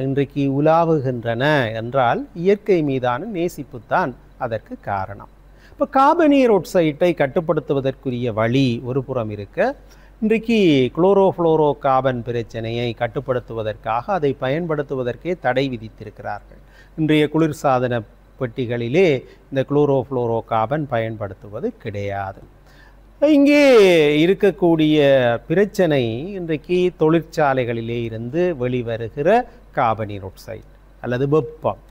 இன்றைக்கு உலாவுகின்றன என்றால் இயற்கை மீதான நேசிப்புத்தான் அதற்கு காரணம். இப்போ கார்பனீரொட்சைட்டை கட்டுப்படுத்துவதற்குரிய வழி ஒரு புறம் இருக்க, இன்றைக்கு குளோரோஃப்ளோரோ கார்பன் பிரச்சனையை கட்டுப்படுத்துவதற்காக அதை பயன்படுத்துவதற்கே தடை விதித்திருக்கிறார்கள். இன்றைய குளிர்சாதன பெட்டிகளிலே இந்த குளோரோஃப்ளோரோ கார்பன் பயன்படுத்துவது கிடையாது. இங்கே இருக்கக்கூடிய பிரச்சனை இன்றைக்கு தொழிற்சாலைகளிலே இருந்து வெளிவருகிற கார்பன் ஆக்சைடு அல்லது வெப்பம்,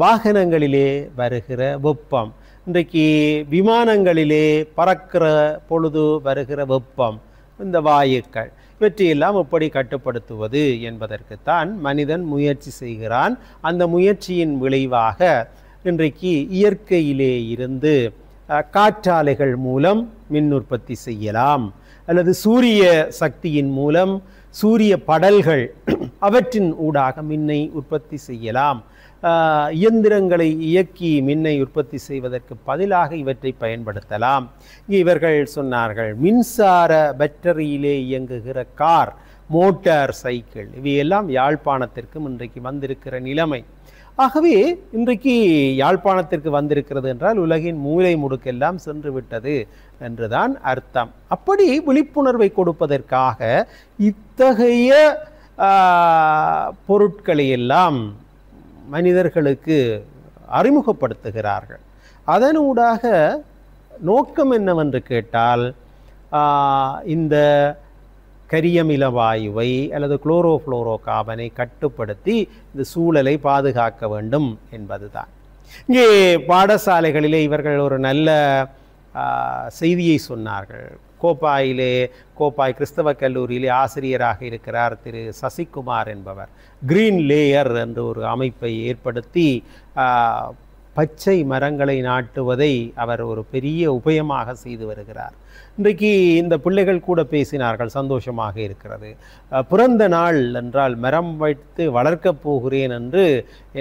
வாகனங்களிலே வருகிற வெப்பம், இன்றைக்கு விமானங்களிலே பறக்கிற பொழுது வருகிற வெப்பம், இந்த வாயுக்கள், இவற்றையெல்லாம் எப்படி கட்டுப்படுத்துவது என்பதற்குத்தான் மனிதன் முயற்சி செய்கிறான். அந்த முயற்சியின் விளைவாக இன்றைக்கு இயற்கையிலே இருந்து காற்றாலைகள் மூலம் மின் உற்பத்தி செய்யலாம், அல்லது சூரிய சக்தியின் மூலம் சூரிய படல்கள் அவற்றின் ஊடாக மின்னை உற்பத்தி செய்யலாம். இயந்திரங்களை இயக்கி மின்னை உற்பத்தி செய்வதற்கு பதிலாக இவற்றை பயன்படுத்தலாம். இவர்கள் சொன்னார்கள், மின்சார பேட்டரியிலே இயங்குகிற கார், மோட்டார் சைக்கிள், இவையெல்லாம் யாழ்ப்பாணத்திற்கும் இன்றைக்கு வந்திருக்கிற நிலைமை. ஆகவே இன்றைக்கு யாழ்ப்பாணத்திற்கு வந்திருக்கிறது என்றால் உலகின் மூலை முடுக்கெல்லாம் சென்று விட்டது என்றுதான் அர்த்தம். அப்படி விழிப்புணர்வை கொடுப்பதற்காக இத்தகைய பொருட்களை எல்லாம் மனிதர்களுக்கு அறிமுகப்படுத்துகிறார்கள். அதனூடாக நோக்கம் என்னவென்று கேட்டால், இந்த கரியமில வாயுவை அல்லது குளோரோஃப்ளோரோ கார்பனை கட்டுப்படுத்தி இந்த சூழலை பாதுகாக்க வேண்டும் என்பதுதான். இங்கே பாடசாலைகளிலே இவர்கள் ஒரு நல்ல செய்தியை சொன்னார்கள். கோப்பாய் கிறிஸ்தவ கல்லூரியிலே ஆசிரியராக இருக்கிறார் திரு சசிகுமார் என்பவர். கிரீன் லேயர் என்ற ஒரு அமைப்பை ஏற்படுத்தி பச்சை மரங்களை நாட்டுவதை அவர் ஒரு பெரிய உபயமாக செய்து வருகிறார். இன்றைக்கு இந்த பிள்ளைகள் கூட பேசினார்கள், சந்தோஷமாக இருக்கிறது. பிறந்த நாள் என்றால் மரம் வைத்து வளர்க்கப் போகிறேன் என்று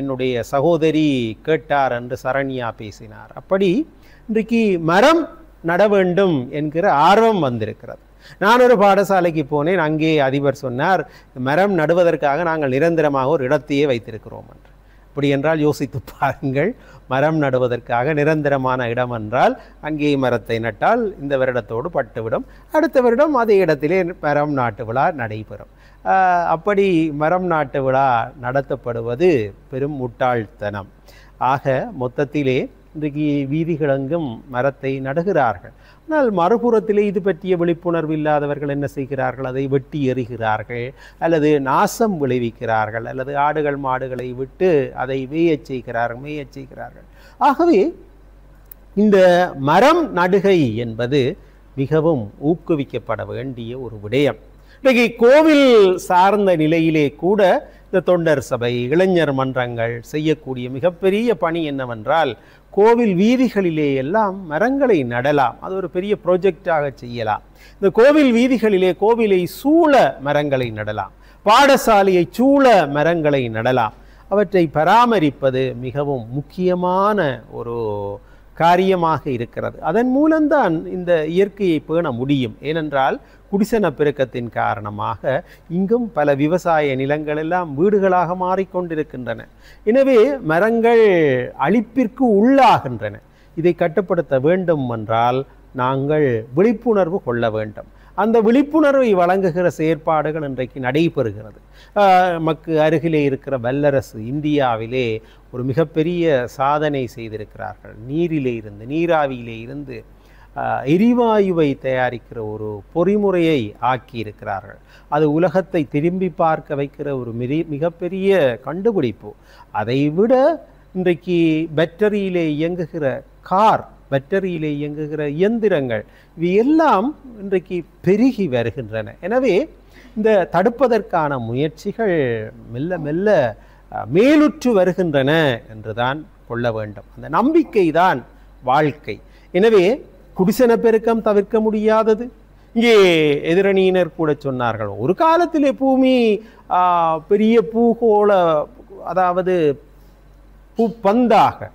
என்னுடைய சகோதரி கேட்டார் என்று சரண்யா பேசினார். அப்படி இன்றைக்கு மரம் நட வேண்டும் என்கிற ஆர்வம் வந்திருக்கிறது. நான் ஒரு பாடசாலைக்கு போனேன். அங்கே அதிபர் சொன்னார், மரம் நடுவதற்காக நாங்கள் நிரந்தரமாக ஒரு இடத்தையே வைத்திருக்கிறோம் என்று. அப்படி என்றால் யோசித்து பாருங்கள், மரம் நடுவதற்காக நிரந்தரமான இடம் என்றால் அங்கே மரத்தை நட்டால் இந்த வருடத்தோடு பட்டுவிடும், அடுத்த வருடம் அதே இடத்திலே மரம் நாட்டு விழா நடைபெறும். அப்படி மரம் நாட்டு விழா நடத்தப்படுவது பெரும் முட்டாள்தனம். ஆக மொத்தத்திலே இன்றைக்கு வீதிகளெங்கும் மரத்தை நடுகிறார்கள். ஆனால் மறுபுறத்திலே இது பற்றிய விழிப்புணர்வு இல்லாதவர்கள் என்ன செய்கிறார்கள்? அதை வெட்டி எறிகிறார்கள், அல்லது நாசம் விளைவிக்கிறார்கள், அல்லது ஆடுகள் மாடுகளை விட்டு அதை மேயச் செய்கிறார்கள். ஆகவே இந்த மரம் நடுகை என்பது மிகவும் ஊக்குவிக்கப்பட வேண்டிய ஒரு விடயம். இன்றைக்கு கோவில் சார்ந்த நிலையிலே கூட இந்த தொண்டர் சபை, இளைஞர் மன்றங்கள் செய்யக்கூடிய மிகப்பெரிய பணி என்னவென்றால், கோவில் வீதிகளிலே எல்லாம் மரங்களை நடலாம். அது ஒரு பெரிய ப்ராஜெக்டாக செய்யலாம். இந்த கோவில் வீதிகளிலே கோவிலை சூழ மரங்களை நடலாம், பாடசாலையை சூழ மரங்களை நடலாம். அவற்றை பராமரிப்பது மிகவும் முக்கியமான ஒரு காரியமாக இருக்கிறது. அதன் மூலம்தான் இந்த இயற்கையை பேண முடியும். ஏனென்றால் குடிசன பெருக்கத்தின் காரணமாக இங்கும் பல விவசாய நிலங்கள் எல்லாம் வீடுகளாக மாறிக்கொண்டிருக்கின்றன. எனவே மரங்கள் அழிப்பிற்கு உள்ளாகின்றன. இதை கட்டுப்படுத்த வேண்டும் என்றால் நாங்கள் விழிப்புணர்வு கொள்ள வேண்டும். அந்த விழிப்புணர்வை வழங்குகிற செயற்பாடுகள் இன்றைக்கு நடைபெறுகிறது. நமக்கு அருகிலே இருக்கிற வல்லரசு இந்தியாவிலே ஒரு மிகப்பெரிய சாதனை செய்திருக்கிறார்கள். நீராவியிலே இருந்து எரிவாயுவை தயாரிக்கிற ஒரு பொறிமுறையை ஆக்கியிருக்கிறார்கள். அது உலகத்தை திரும்பி பார்க்க வைக்கிற ஒரு மிகப்பெரிய கண்டுபிடிப்பு. அதைவிட இன்றைக்கு பேட்டரியிலே இயங்குகிற கார், பேட்டரியிலே இயங்குகிற இயந்திரங்கள், இவையெல்லாம் இன்றைக்கு பெருகி வருகின்றன. எனவே இந்த தடுப்பதற்கான முயற்சிகள் மெல்ல மெல்ல மேலுற்று வருகின்றன என்றுதான் கொள்ள வேண்டும். அந்த நம்பிக்கை தான் வாழ்க்கை. எனவே குடிசன பெருக்கம் தவிர்க்க முடியாதது. இங்கே எதிரணியினர் கூட சொன்னார்கள், ஒரு காலத்திலே பூமி பெரிய பூகோள, அதாவது பூப்பந்தாக,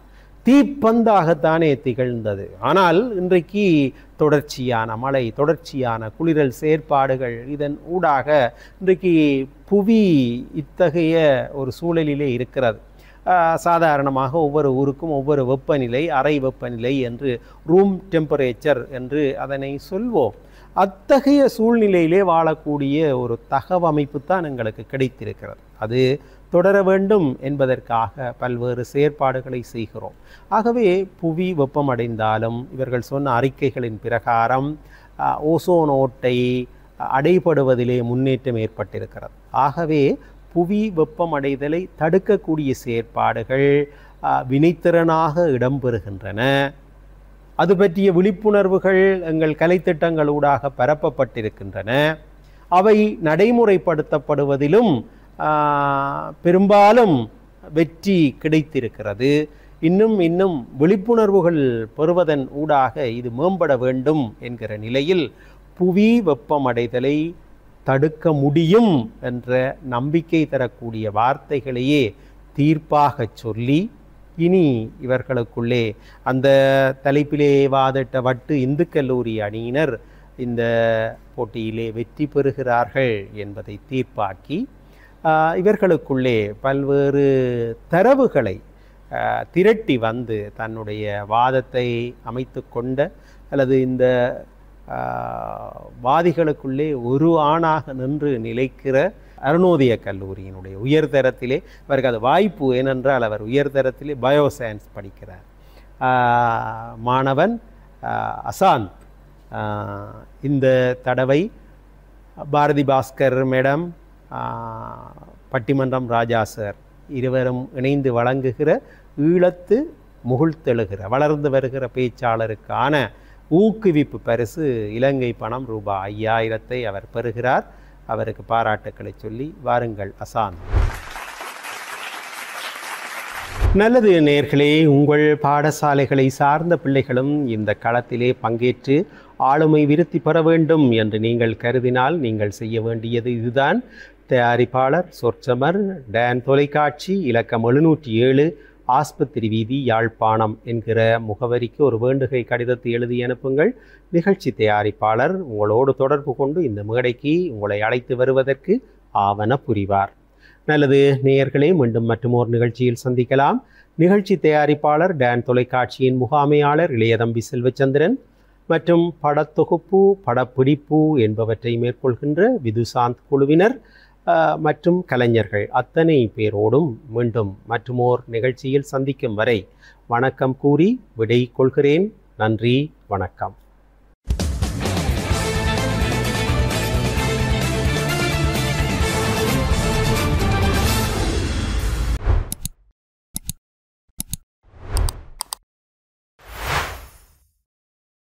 தீப்பந்தாகத்தானே திகழ்ந்தது. ஆனால் இன்றைக்கு தொடர்ச்சியான மழை, தொடர்ச்சியான குளிரல் செயற்பாடுகள், இதன் ஊடாக இன்றைக்கு புவி இத்தகைய ஒரு சூழலிலே இருக்கிறது. சாதாரணமாக ஒவ்வொரு ஊருக்கும் ஒவ்வொரு வெப்பநிலை, அறை வெப்பநிலை என்று ரூம் டெம்பரேச்சர் என்று அதனை சொல்வோம். அத்தகைய சூழ்நிலையிலே வாழக்கூடிய ஒரு தகவமைப்பு தான் எங்களுக்கு கிடைத்திருக்கிறது. அது தொடர வேண்டும் என்பதற்காக பல்வேறு செயற்பாடுகளை செய்கிறோம். ஆகவே புவி வெப்பமடைந்தாலும் இவர்கள் சொன்ன அறிக்கைகளின் பிரகாரம் ஓசோன் ஓட்டை அடைபடுவதிலே முன்னேற்றம் ஏற்பட்டிருக்கிறது. ஆகவே புவி வெப்பமடைதலை தடுக்கக்கூடிய செயற்பாடுகள் வினைத்திறனாக இடம்பெறுகின்றன. அது பற்றிய விழிப்புணர்வுகள் எங்கள் கலைத்திட்டங்களூடாக பரப்பப்பட்டிருக்கின்றன. அவை நடைமுறைப்படுத்தப்படுவதிலும் பெரும்பாலும் வெற்றி கிடைத்திருக்கிறது. இன்னும் விழிப்புணர்வுகள் பெறுவதன் ஊடாக இது மேம்பட வேண்டும் என்கிற நிலையில் புவி வெப்பமடைதலை தடுக்க முடியும் என்ற நம்பிக்கை தரக்கூடிய வார்த்தைகளையே தீர்ப்பாக சொல்லி இனி இவர்களுக்குள்ளே அந்த தலைப்பிலே வாதிட்ட வட்டு இந்து கல்லூரி அணியினர் இந்த போட்டியிலே வெற்றி பெறுகிறார்கள் என்பதை தீர்ப்பாக்கி இவர்களுக்குள்ளே பல்வேறு தரவுகளை திரட்டி வந்து தன்னுடைய வாதத்தை அமைத்து கொண்ட அல்லது இந்த வாதிகளுக்குள்ளே ஒரு ஆணாக நின்று நிலைக்கிற அருணோதய கல்லூரியினுடைய உயர்தரத்திலே அவருக்கு அது வாய்ப்பு. ஏனென்றால் அவர் உயர்தரத்திலே பயோசயின்ஸ் படிக்கிறார். மாணவன் அசாந்த் இந்த தடவை பாரதி பாஸ்கர் மேடம், பட்டிமன்றம் ராஜா சார் இருவரும் இணைந்து வழங்குகிற ஈழத்து முகிழ்த்தெழுகிற வளர்ந்து வருகிற பேச்சாளருக்கான ஊக்குவிப்பு பரிசு இலங்கை பணம் ரூபாய் 5000 அவர் பெறுகிறார். அவருக்கு பாராட்டுக்களை சொல்லி வாருங்கள் அசாந்த். நல்லது நேயர்களே, உங்கள் பாடசாலைகளை சார்ந்த பிள்ளைகளும் இந்த களத்திலே பங்கேற்று ஆளுமை விருத்தி பெற வேண்டும் என்று நீங்கள் கருதினால் நீங்கள் செய்ய வேண்டியது இதுதான். தயாரிப்பாளர் சொற்சமர், டான் தொலைக்காட்சி, இலக்கம் 707, ஆஸ்பத்திரி வீதி, யாழ்ப்பாணம் என்கிற முகவரிக்கு ஒரு வேண்டுகை கடிதத்தை எழுதி அனுப்புங்கள். நிகழ்ச்சி தயாரிப்பாளர் உங்களோடு தொடர்பு கொண்டு இந்த மேடைக்கு உங்களை அழைத்து வருவதற்கு ஆவன புரிவார். நல்லது நேயர்களே, மீண்டும் மற்றுமோர் நிகழ்ச்சியில் சந்திக்கலாம். நிகழ்ச்சி தயாரிப்பாளர் டான் தொலைக்காட்சியின் முகாமையாளர் இளையதம்பி செல்வச்சந்திரன் மற்றும் படத்தொகுப்பு, படப்பிடிப்பு என்பவற்றை மேற்கொள்கின்ற விதுசாந்த் குழுவினர் மற்றும் கலைஞர்கள் அத்தனை பேரோடும் மீண்டும் மற்றுமோர் நிகழ்ச்சியில் சந்திக்கும் வரை வணக்கம் கூறி விடை கொள்கிறேன். நன்றி, வணக்கம்.